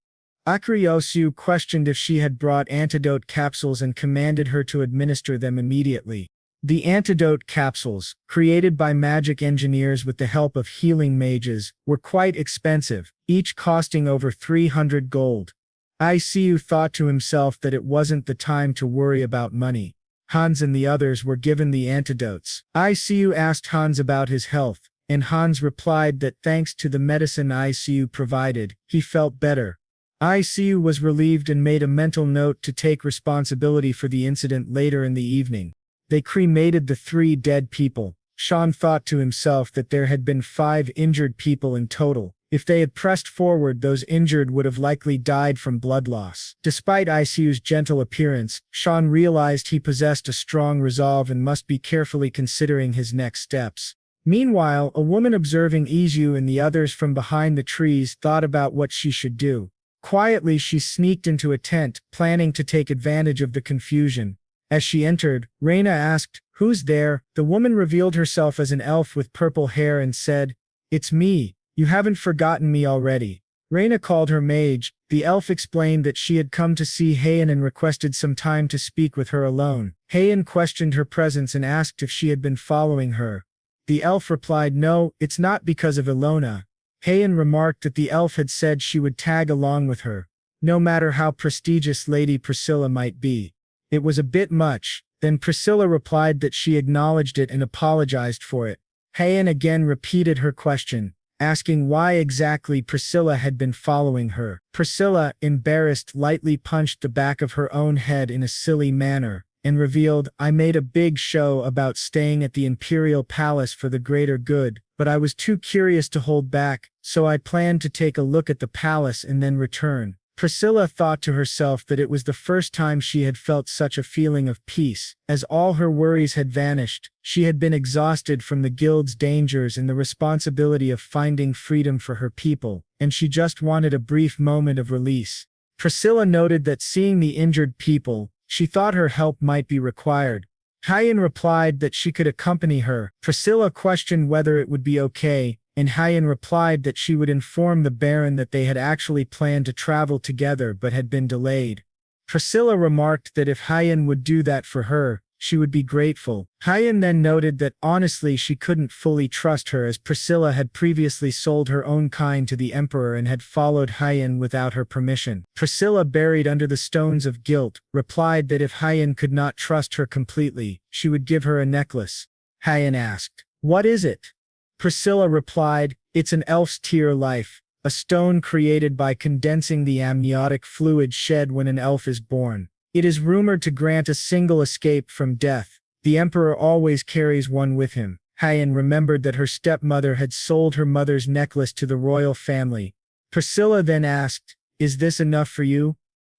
Akriosu questioned if she had brought antidote capsules and commanded her to administer them immediately. The antidote capsules, created by magic engineers with the help of healing mages, were quite expensive. each costing over 300 gold. Isu thought to himself that it wasn't the time to worry about money. Hans and the others were given the antidotes. Isu asked Hans about his health, and Hans replied that thanks to the medicine Isu provided, he felt better. Isu was relieved and made a mental note to take responsibility for the incident later in the evening. They cremated the 3 dead people. Sean thought to himself that there had been 5 injured people in total. If they had pressed forward, those injured would have likely died from blood loss. Despite Isu's gentle appearance, Sean realized he possessed a strong resolve and must be carefully considering his next steps. Meanwhile, a woman observing Isu and the others from behind the trees thought about what she should do. Quietly, she sneaked into a tent, planning to take advantage of the confusion. As she entered, Reina asked, "Who's there?" The woman revealed herself as an elf with purple hair and said, "It's me. You haven't forgotten me already." Reina called her mage. The elf explained that she had come to see Heian and requested some time to speak with her alone. Heian questioned her presence and asked if she had been following her. The elf replied, "No, it's not because of Ilona." Heian remarked that the elf had said she would tag along with her, no matter how prestigious Lady Priscilla might be. It was a bit much. Then Priscilla replied that she acknowledged it and apologized for it. Heian again repeated her question, asking why exactly Priscilla had been following her. Priscilla, embarrassed, lightly punched the back of her own head in a silly manner, and revealed, "I made a big show about staying at the Imperial Palace for the greater good, but I was too curious to hold back, so I planned to take a look at the palace and then return." Priscilla thought to herself that it was the first time she had felt such a feeling of peace, as all her worries had vanished. She had been exhausted from the guild's dangers and the responsibility of finding freedom for her people, and she just wanted a brief moment of release. Priscilla noted that seeing the injured people, she thought her help might be required. Heian replied that she could accompany her. Priscilla questioned whether it would be okay, and Heian replied that she would inform the Baron that they had actually planned to travel together but had been delayed. Priscilla remarked that if Heian would do that for her, she would be grateful. Heian then noted that honestly she couldn't fully trust her, as Priscilla had previously sold her own kind to the Emperor and had followed Heian without her permission. Priscilla, buried under the stones of guilt, replied that if Heian could not trust her completely, she would give her a necklace. Heian asked, "What is it?" Priscilla replied, "It's an elf's tear life, a stone created by condensing the amniotic fluid shed when an elf is born. It is rumored to grant a single escape from death. The Emperor always carries one with him." Heian remembered that her stepmother had sold her mother's necklace to the royal family. Priscilla then asked, "Is this enough for you?"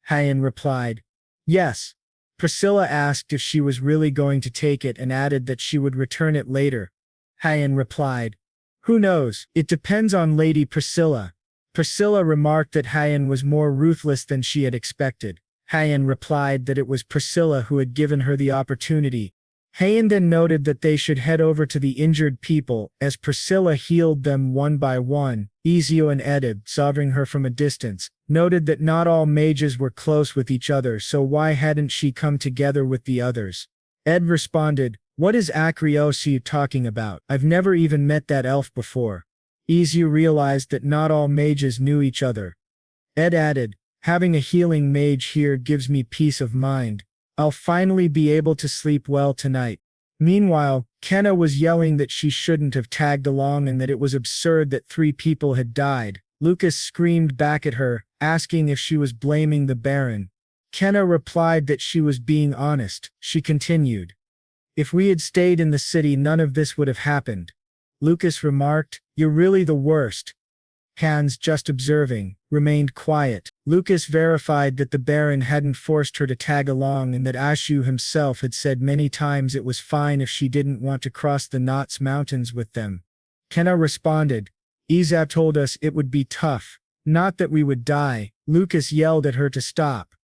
Heian replied, "Yes." Priscilla asked if she was really going to take it and added that she would return it later. Heian replied, "Who knows? It depends on Lady Priscilla." Priscilla remarked that Heian was more ruthless than she had expected. Heian replied that it was Priscilla who had given her the opportunity. Heian then noted that they should head over to the injured people, as Priscilla healed them one by one. Isu and Edib, observing her from a distance, noted that not all mages were close with each other, so why hadn't she come together with the others? Ed responded, "What is Akriosu talking about? I've never even met that elf before." Isu realized that not all mages knew each other. Ed added, "Having a healing mage here gives me peace of mind. I'll finally be able to sleep well tonight." Meanwhile, Kenna was yelling that she shouldn't have tagged along and that it was absurd that 3 people had died. Lucas screamed back at her, asking if she was blaming the Baron. Kenna replied that she was being honest. She continued, "If we had stayed in the city, none of this would have happened." Lucas remarked, "You're really the worst." Hans, just observing, remained quiet. Lucas verified that the Baron hadn't forced her to tag along and that Ashu himself had said many times it was fine if she didn't want to cross the Knots Mountains with them. Kenna responded, "Izab told us it would be tough, not that we would die." Lucas yelled at her to stop.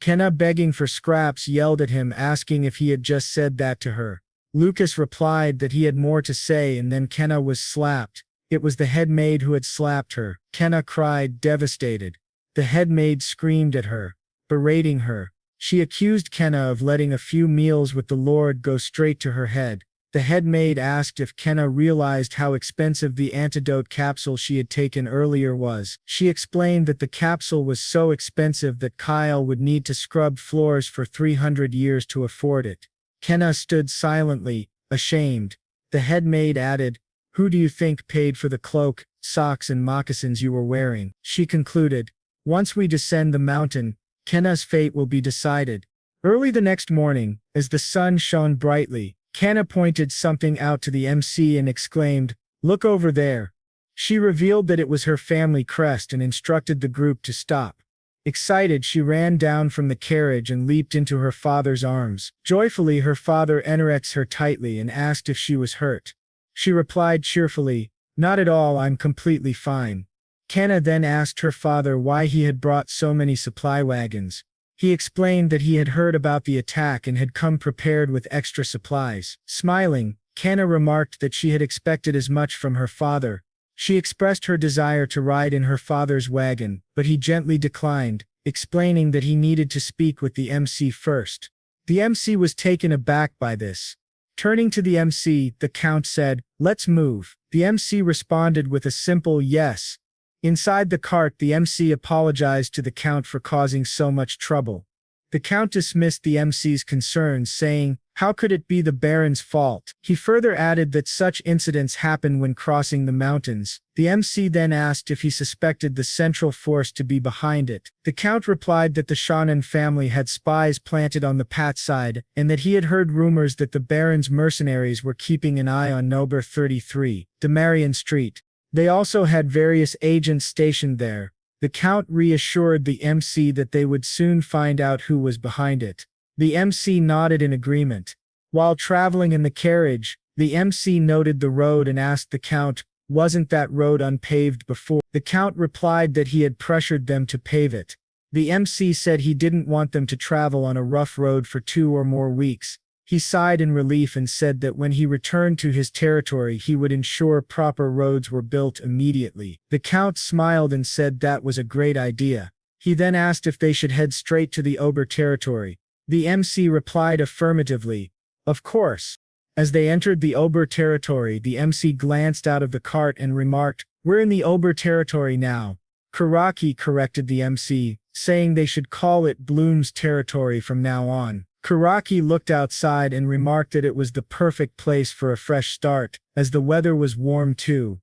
Kenna, begging for scraps, yelled at him, asking if he had just said that to her. Lucas replied that he had more to say, and then Kenna was slapped. It was the head maid who had slapped her. Kenna cried, devastated. The head maid screamed at her, berating her. She accused Kenna of letting a few meals with the Lord go straight to her head. The head maid asked if Kenna realized how expensive the antidote capsule she had taken earlier was. She explained that the capsule was so expensive that Kyle would need to scrub floors for 300 years to afford it. Kenna stood silently, ashamed. The head maid added, "Who do you think paid for the cloak, socks and moccasins you were wearing?" She concluded, "Once we descend the mountain, Kenna's fate will be decided." Early the next morning, as the sun shone brightly, Kenna pointed something out to the MC and exclaimed, "Look over there." She revealed that it was her family crest and instructed the group to stop. Excited, she ran down from the carriage and leaped into her father's arms. Joyfully, her father enrexed her tightly and asked if she was hurt. She replied cheerfully, "Not at all, I'm completely fine." Kenna then asked her father why he had brought so many supply wagons. He explained that he had heard about the attack and had come prepared with extra supplies. Smiling, Kenna remarked that she had expected as much from her father. She expressed her desire to ride in her father's wagon, but he gently declined, explaining that he needed to speak with the MC first. The MC was taken aback by this. Turning to the MC, the Count said, "Let's move." The MC responded with a simple yes. Inside the cart, the MC apologized to the Count for causing so much trouble. The Count dismissed the MC's concerns, saying, "How could it be the Baron's fault?" He further added that such incidents happen when crossing the mountains. The MC then asked if he suspected the Central Force to be behind it. The Count replied that the Shonen family had spies planted on the Pat side, and that he had heard rumors that the Baron's mercenaries were keeping an eye on Number 33, Demarian Street. They also had various agents stationed there. The Count reassured the MC that they would soon find out who was behind it. The MC nodded in agreement. While traveling in the carriage, the MC noted the road and asked the Count, "Wasn't that road unpaved before?" The Count replied that he had pressured them to pave it. The MC said he didn't want them to travel on a rough road for 2 or more weeks. He sighed in relief and said that when he returned to his territory he would ensure proper roads were built immediately. The Count smiled and said that was a great idea. He then asked if they should head straight to the Ober territory. The MC replied affirmatively, "Of course." As they entered the Ober territory, the MC glanced out of the cart and remarked, "We're in the Ober territory now." Karaki corrected the MC, saying they should call it Bloom's territory from now on. Karaki looked outside and remarked that it was the perfect place for a fresh start, as the weather was warm too.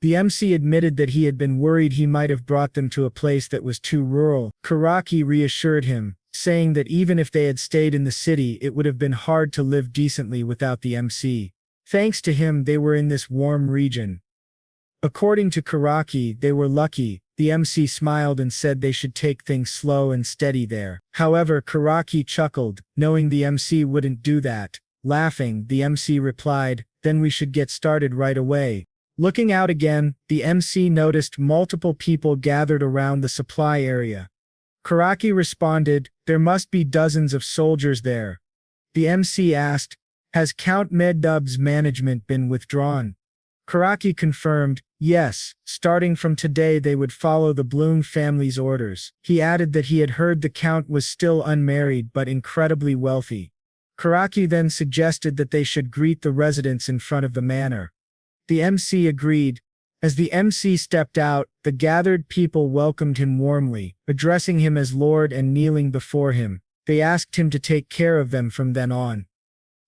The MC admitted that he had been worried he might have brought them to a place that was too rural. Karaki reassured him, saying that even if they had stayed in the city it would have been hard to live decently without the MC. Thanks to him they were in this warm region. According to Karaki, they were lucky. The MC smiled and said they should take things slow and steady there. However, Karaki chuckled, knowing the MC wouldn't do that. Laughing, the MC replied, "Then we should get started right away." Looking out again, the MC noticed multiple people gathered around the supply area. Karaki responded, "There must be dozens of soldiers there." The MC asked, "Has Count Meddub's management been withdrawn?" Karaki confirmed, yes, starting from today they would follow the Bloom family's orders. He added that he had heard the Count was still unmarried but incredibly wealthy. Karaki then suggested that they should greet the residents in front of the manor. The MC agreed. As the MC stepped out, the gathered people welcomed him warmly, addressing him as Lord and kneeling before him. They asked him to take care of them from then on.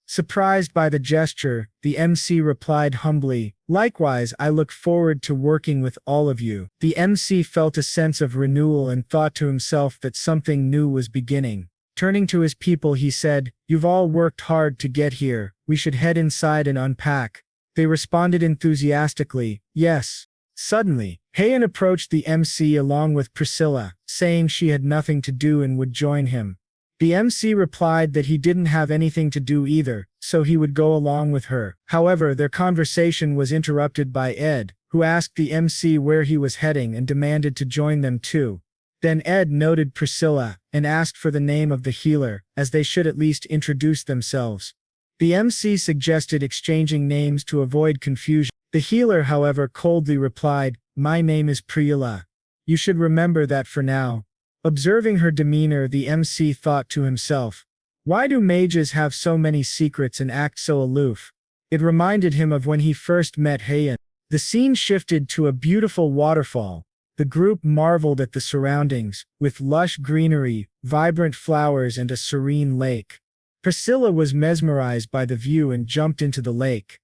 Surprised by the gesture, the MC replied humbly, "Likewise, I look forward to working with all of you." The MC felt a sense of renewal and thought to himself that something new was beginning. Turning to his people he said, "You've all worked hard to get here, we should head inside and unpack." They responded enthusiastically, "Yes." Suddenly, Heian approached the MC along with Priscilla, saying she had nothing to do and would join him. The MC replied that he didn't have anything to do either, so he would go along with her. However, their conversation was interrupted by Ed, who asked the MC where he was heading and demanded to join them too. Then Ed noted Priscilla, and asked for the name of the healer, as they should at least introduce themselves. The MC suggested exchanging names to avoid confusion. The healer, however, coldly replied, "My name is Priyula. You should remember that for now." Observing her demeanor, the MC thought to himself, "Why do mages have so many secrets and act so aloof?" It reminded him of when he first met Heian. The scene shifted to a beautiful waterfall. The group marveled at the surroundings, with lush greenery, vibrant flowers and a serene lake. Priscilla was mesmerized by the view and jumped into the lake.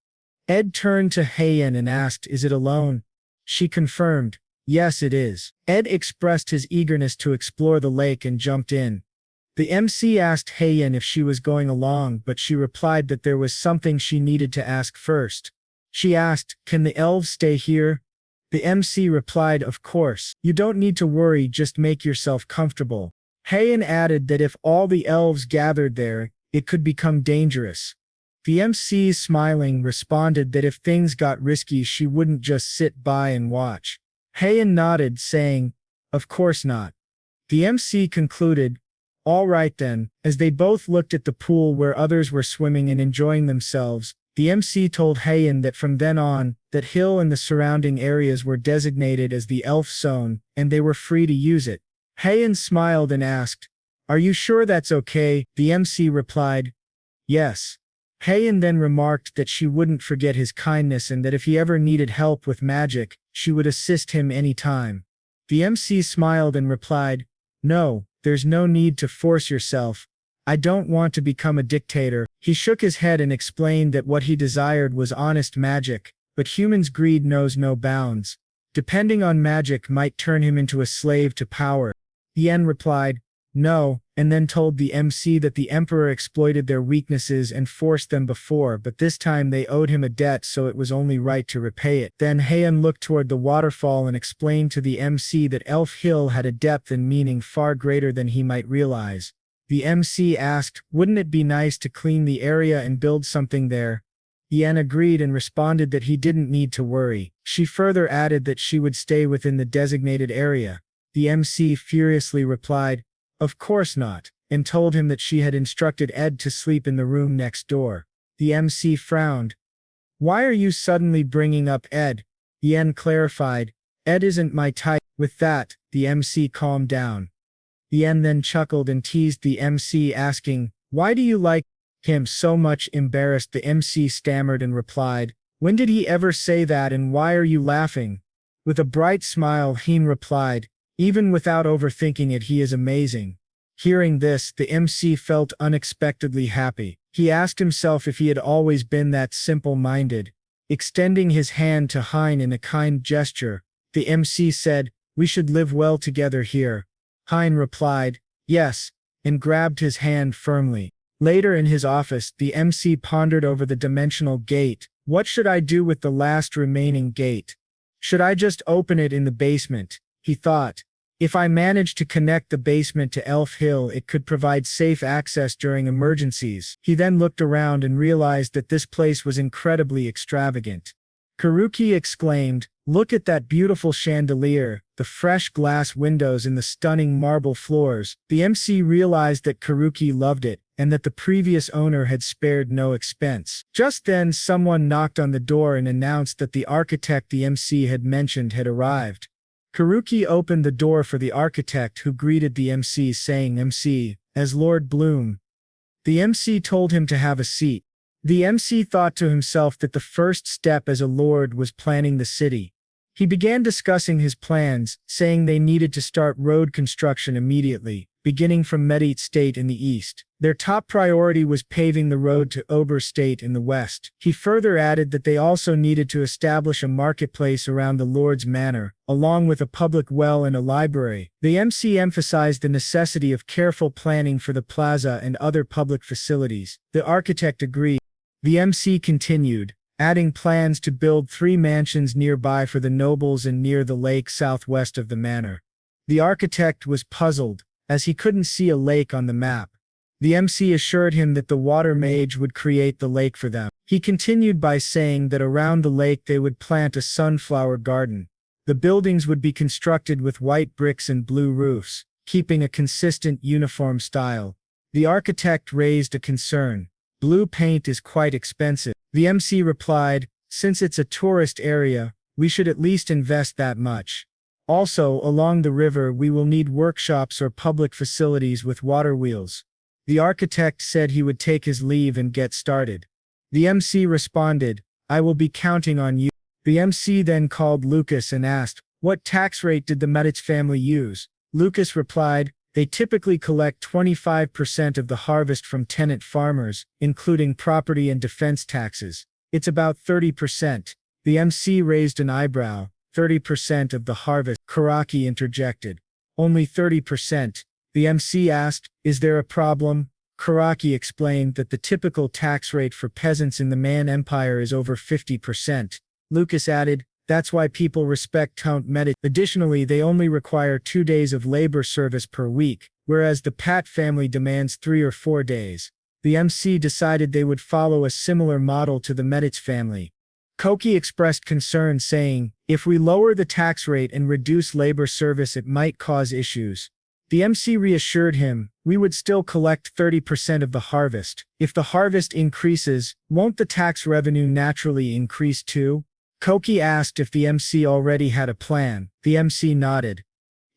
Ed turned to Heian and asked, "Is it alone?" She confirmed, "Yes, it is." Ed expressed his eagerness to explore the lake and jumped in. The MC asked Heian if she was going along, but she replied that there was something she needed to ask first. She asked, "Can the elves stay here?" The MC replied, "Of course. You don't need to worry, just make yourself comfortable." Heian added that if all the elves gathered there, it could become dangerous. The MC, smiling, responded that if things got risky she wouldn't just sit by and watch. Heian nodded, saying, "Of course not." The MC concluded, "All right then." As they both looked at the pool where others were swimming and enjoying themselves, the MC told Heian that from then on, that hill and the surrounding areas were designated as the elf zone, and they were free to use it. Heian smiled and asked, "Are you sure that's okay?" The MC replied, "Yes." Heian then remarked that she wouldn't forget his kindness and that if he ever needed help with magic, she would assist him any time. The MC smiled and replied, "No, there's no need to force yourself. I don't want to become a dictator." He shook his head and explained that what he desired was honest magic, but humans' greed knows no bounds. Depending on magic might turn him into a slave to power. Yen replied, "No," and then told the MC that the emperor exploited their weaknesses and forced them before, but this time they owed him a debt, so it was only right to repay it. Then Heian looked toward the waterfall and explained to the MC that Elf Hill had a depth and meaning far greater than he might realize. The MC asked, "Wouldn't it be nice to clean the area and build something there?" Yen agreed and responded that he didn't need to worry. She further added that she would stay within the designated area. The MC furiously replied, "Of course not," and told him that she had instructed Ed to sleep in the room next door. The MC frowned. "Why are you suddenly bringing up Ed?" Yen clarified, "Ed isn't my type." With that, the MC calmed down. Yen then chuckled and teased the MC, asking, "Why do you like him so much?" Embarrassed, the MC stammered and replied, "When did he ever say that, and why are you laughing?" With a bright smile, Heen replied, "Even without overthinking it, he is amazing." Hearing this, the MC felt unexpectedly happy. He asked himself if he had always been that simple-minded. Extending his hand to Hein in a kind gesture, the MC said, "We should live well together here." Hein replied, "Yes," and grabbed his hand firmly. Later in his office, the MC pondered over the dimensional gate. "What should I do with the last remaining gate? Should I just open it in the basement?" He thought, "If I manage to connect the basement to Elf Hill, it could provide safe access during emergencies." He then looked around and realized that this place was incredibly extravagant. Karuki exclaimed, "Look at that beautiful chandelier, the fresh glass windows and the stunning marble floors." The MC realized that Karuki loved it, and that the previous owner had spared no expense. Just then someone knocked on the door and announced that the architect the MC had mentioned had arrived. Karuki opened the door for the architect, who greeted the MC saying, "MC, as Lord Bloom." The MC told him to have a seat. The MC thought to himself that the first step as a lord was planning the city. He began discussing his plans, saying they needed to start road construction immediately, beginning from Medit State in the east. Their top priority was paving the road to Ober State in the west. He further added that they also needed to establish a marketplace around the Lord's Manor, along with a public well and a library. The MC emphasized the necessity of careful planning for the plaza and other public facilities. The architect agreed. The MC continued, adding plans to build 3 mansions nearby for the nobles and near the lake southwest of the manor. The architect was puzzled, as he couldn't see a lake on the map. The MC assured him that the water mage would create the lake for them. He continued by saying that around the lake they would plant a sunflower garden. The buildings would be constructed with white bricks and blue roofs, keeping a consistent uniform style. The architect raised a concern. "Blue paint is quite expensive." The MC replied, "Since it's a tourist area, we should at least invest that much. Also, along the river we will need workshops or public facilities with water wheels." The architect said he would take his leave and get started. The MC responded, I will be counting on you. The MC then called Lucas and asked, what tax rate did the Medich family use? Lucas replied, they typically collect 25% of the harvest from tenant farmers, including property and defense taxes. It's about 30%. The MC raised an eyebrow. 30% of the harvest, Karaki interjected. Only 30%. The MC asked, is there a problem? Karaki explained that the typical tax rate for peasants in the Man Empire is over 50%. Lucas added, that's why people respect Count Medich. Additionally, they only require 2 days of labor service per week, whereas the Pat family demands 3 or 4 days. The MC decided they would follow a similar model to the Medich family. Koki expressed concern saying, if we lower the tax rate and reduce labor service it might cause issues. The MC reassured him, we would still collect 30% of the harvest. If the harvest increases, won't the tax revenue naturally increase too? Koki asked if the MC already had a plan. The MC nodded.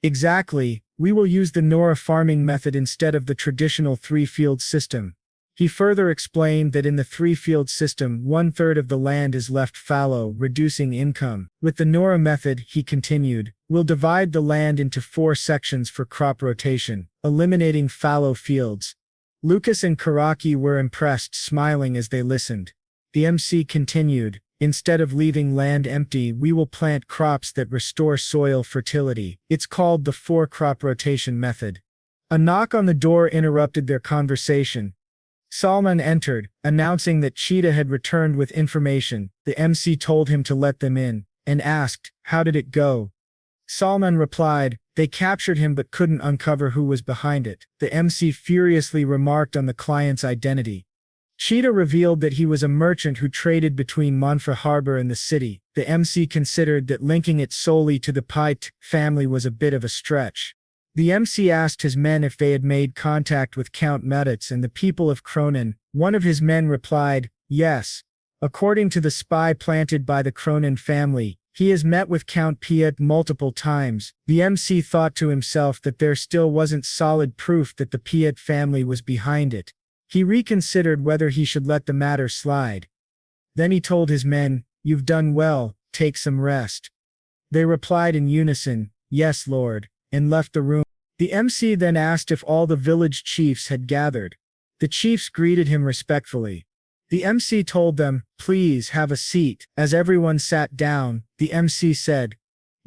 Exactly, we will use the Nora farming method instead of the traditional 3-field system. He further explained that in the 3-field system, 1/3 of the land is left fallow, reducing income. With the Nora method, he continued, we'll divide the land into 4 sections for crop rotation, eliminating fallow fields. Lucas and Karaki were impressed, smiling as they listened. The MC continued, instead of leaving land empty, we will plant crops that restore soil fertility. It's called the 4-crop rotation method. A knock on the door interrupted their conversation. Salman entered, announcing that Cheetah had returned with information. The MC told him to let them in, and asked, how did it go? Salman replied, they captured him but couldn't uncover who was behind it. The MC furiously remarked on the client's identity. Cheetah revealed that he was a merchant who traded between Manhwa harbor and the city. The MC considered that linking it solely to the Pait family was a bit of a stretch. The MC asked his men if they had made contact with Count Medich and the people of Cronin. One of his men replied, yes. According to the spy planted by the Cronin family, he has met with Count Piet multiple times. The MC thought to himself that there still wasn't solid proof that the Piet family was behind it. He reconsidered whether he should let the matter slide. Then he told his men, you've done well, take some rest. They replied in unison, yes, Lord, and left the room. The MC then asked if all the village chiefs had gathered. The chiefs greeted him respectfully. The MC told them, please have a seat. As everyone sat down, the MC said,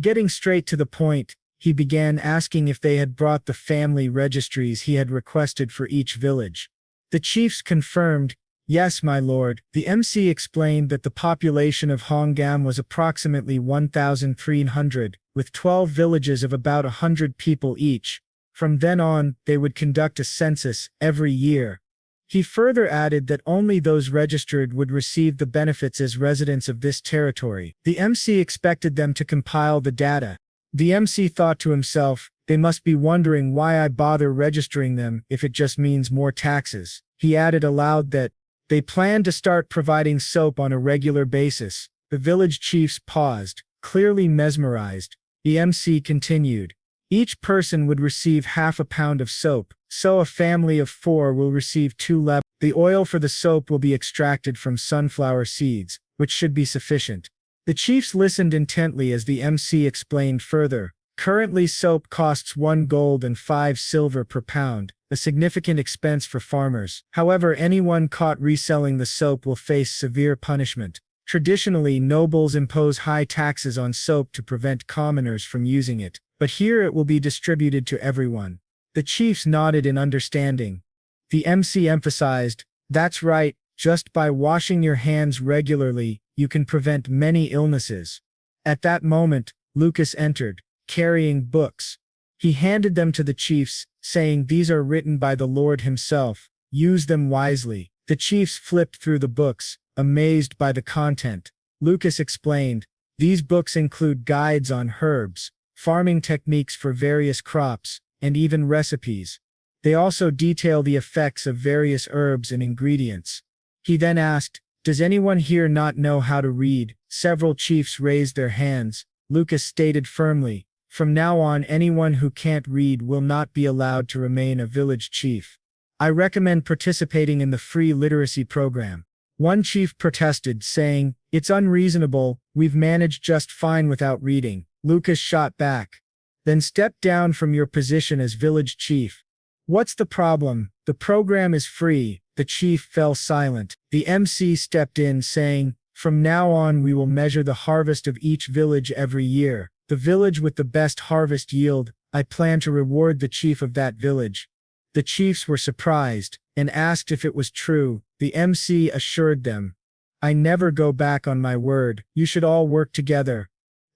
getting straight to the point, he began asking if they had brought the family registries he had requested for each village. The chiefs confirmed, yes, my lord. The MC explained that the population of Hongam was approximately 1,300, with 12 villages of about 100 people each. From then on, they would conduct a census every year. He further added that only those registered would receive the benefits as residents of this territory. The MC expected them to compile the data. The MC thought to himself, they must be wondering why I bother registering them if it just means more taxes. He added aloud that they planned to start providing soap on a regular basis. The village chiefs paused, clearly mesmerized. The MC continued. Each person would receive half a pound of soap, so a family of 4 will receive 2 leb. The oil for the soap will be extracted from sunflower seeds, which should be sufficient. The chiefs listened intently as the MC explained further. Currently soap costs 1 gold and 5 silver per pound, a significant expense for farmers. However, anyone caught reselling the soap will face severe punishment. Traditionally, nobles impose high taxes on soap to prevent commoners from using it, but here it will be distributed to everyone. The chiefs nodded in understanding. The MC emphasized, that's right, just by washing your hands regularly, you can prevent many illnesses. At that moment, Lucas entered, carrying books. He handed them to the chiefs, saying these are written by the Lord himself, use them wisely. The chiefs flipped through the books, amazed by the content. Lucas explained, these books include guides on herbs, farming techniques for various crops, and even recipes. They also detail the effects of various herbs and ingredients. He then asked, does anyone here not know how to read? Several chiefs raised their hands. Lucas stated firmly, from now on anyone who can't read will not be allowed to remain a village chief. I recommend participating in the free literacy program. One chief protested, saying, "It's unreasonable, we've managed just fine without reading." Lucas shot back. "Then step down from your position as village chief." "What's the problem? The program is free." The chief fell silent. The MC stepped in, saying, "From now on we will measure the harvest of each village every year. The village with the best harvest yield, I plan to reward the chief of that village." The chiefs were surprised, and asked if it was true. The MC assured them, "I never go back on my word, you should all work together."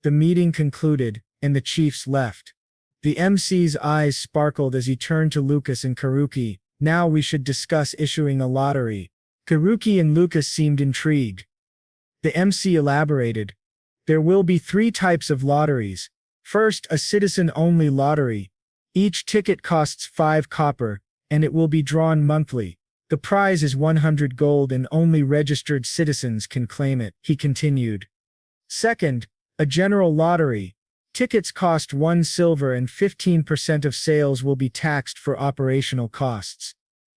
The meeting concluded, and the chiefs left. The MC's eyes sparkled as he turned to Lucas and Karuki. "Now we should discuss issuing a lottery." Karuki and Lucas seemed intrigued. The MC elaborated. "There will be 3 types of lotteries. First, a citizen-only lottery. Each ticket costs 5 copper, and it will be drawn monthly. The prize is 100 gold and only registered citizens can claim it," he continued. Second, a general lottery. Tickets cost 1 silver and 15% of sales will be taxed for operational costs.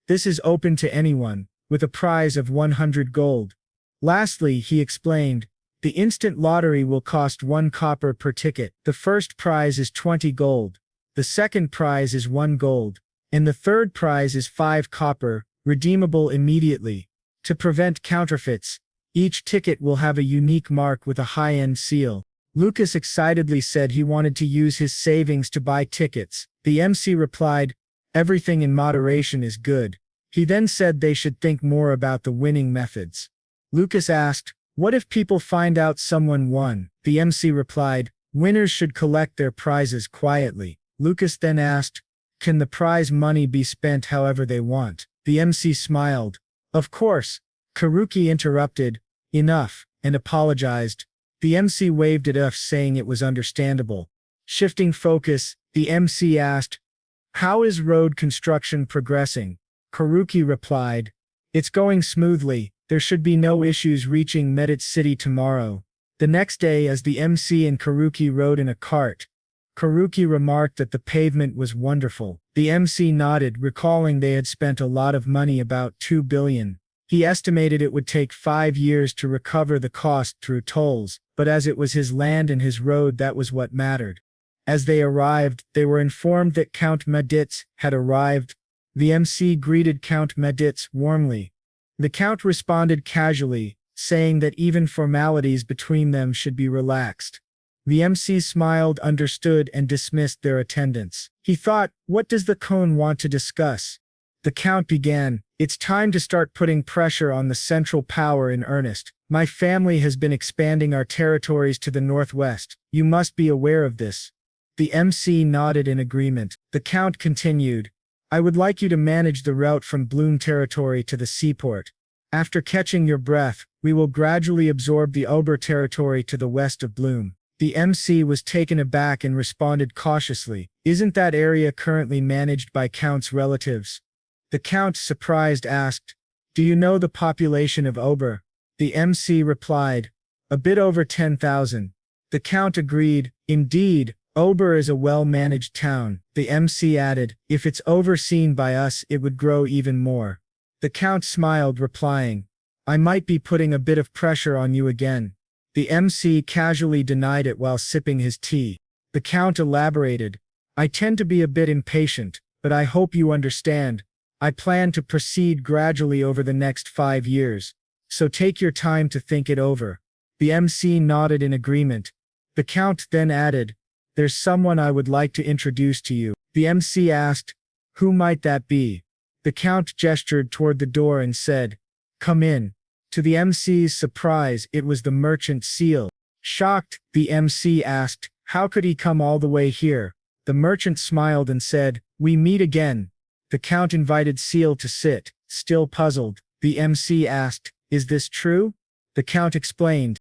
This is open to anyone, with a prize of 100 gold. Lastly, he explained, the instant lottery will cost 1 copper per ticket. The first prize is 20 gold. The second prize is 1 gold. And the third prize is 5 copper, redeemable immediately. To prevent counterfeits, each ticket will have a unique mark with a high-end seal. Lucas excitedly said he wanted to use his savings to buy tickets. The MC replied, "Everything in moderation is good." He then said they should think more about the winning methods. Lucas asked, "What if people find out someone won?" The MC replied, "Winners should collect their prizes quietly." Lucas then asked, "Can the prize money be spent however they want?" The MC smiled. "Of course." Karuki interrupted, "Enough," and apologized. The MC waved it off, saying it was understandable. Shifting focus, the MC asked, "How is road construction progressing?" Karuki replied, "It's going smoothly. There should be no issues reaching Medit City tomorrow." The next day, as the MC and Karuki rode in a cart, Karuki remarked that the pavement was wonderful. The MC nodded, recalling they had spent a lot of money, about 2 billion. He estimated it would take 5 years to recover the cost through tolls, but as it was his land and his road, that was what mattered. As they arrived, they were informed that Count Meditz had arrived. The MC greeted Count Meditz warmly. The Count responded casually, saying that even formalities between them should be relaxed. The MC smiled, understood, and dismissed their attendance. He thought, what does the Cone want to discuss? The Count began, "It's time to start putting pressure on the central power in earnest. My family has been expanding our territories to the northwest. You must be aware of this." The MC nodded in agreement. The Count continued, "I would like you to manage the route from Bloom territory to the seaport. After catching your breath, we will gradually absorb the Ober territory to the west of Bloom." The MC was taken aback and responded cautiously, "Isn't that area currently managed by Count's relatives?" The Count, surprised, asked, "Do you know the population of Ober?" The MC replied, "A bit over 10,000. The Count agreed, "Indeed, Ober is a well-managed town." The MC added, "If it's overseen by us, it would grow even more." The Count smiled, replying, "I might be putting a bit of pressure on you again." The MC casually denied it while sipping his tea. The Count elaborated, "I tend to be a bit impatient, but I hope you understand. I plan to proceed gradually over the next 5 years, so take your time to think it over." The MC nodded in agreement. The Count then added, "There's someone I would like to introduce to you." The MC asked, "Who might that be?" The Count gestured toward the door and said, "Come in." To the MC's surprise, it was the merchant Seal. Shocked, the MC asked, "How could he come all the way here?" The merchant smiled and said, "We meet again." The Count invited Seal to sit. Still puzzled, the MC asked, "Is this true?" The Count explained,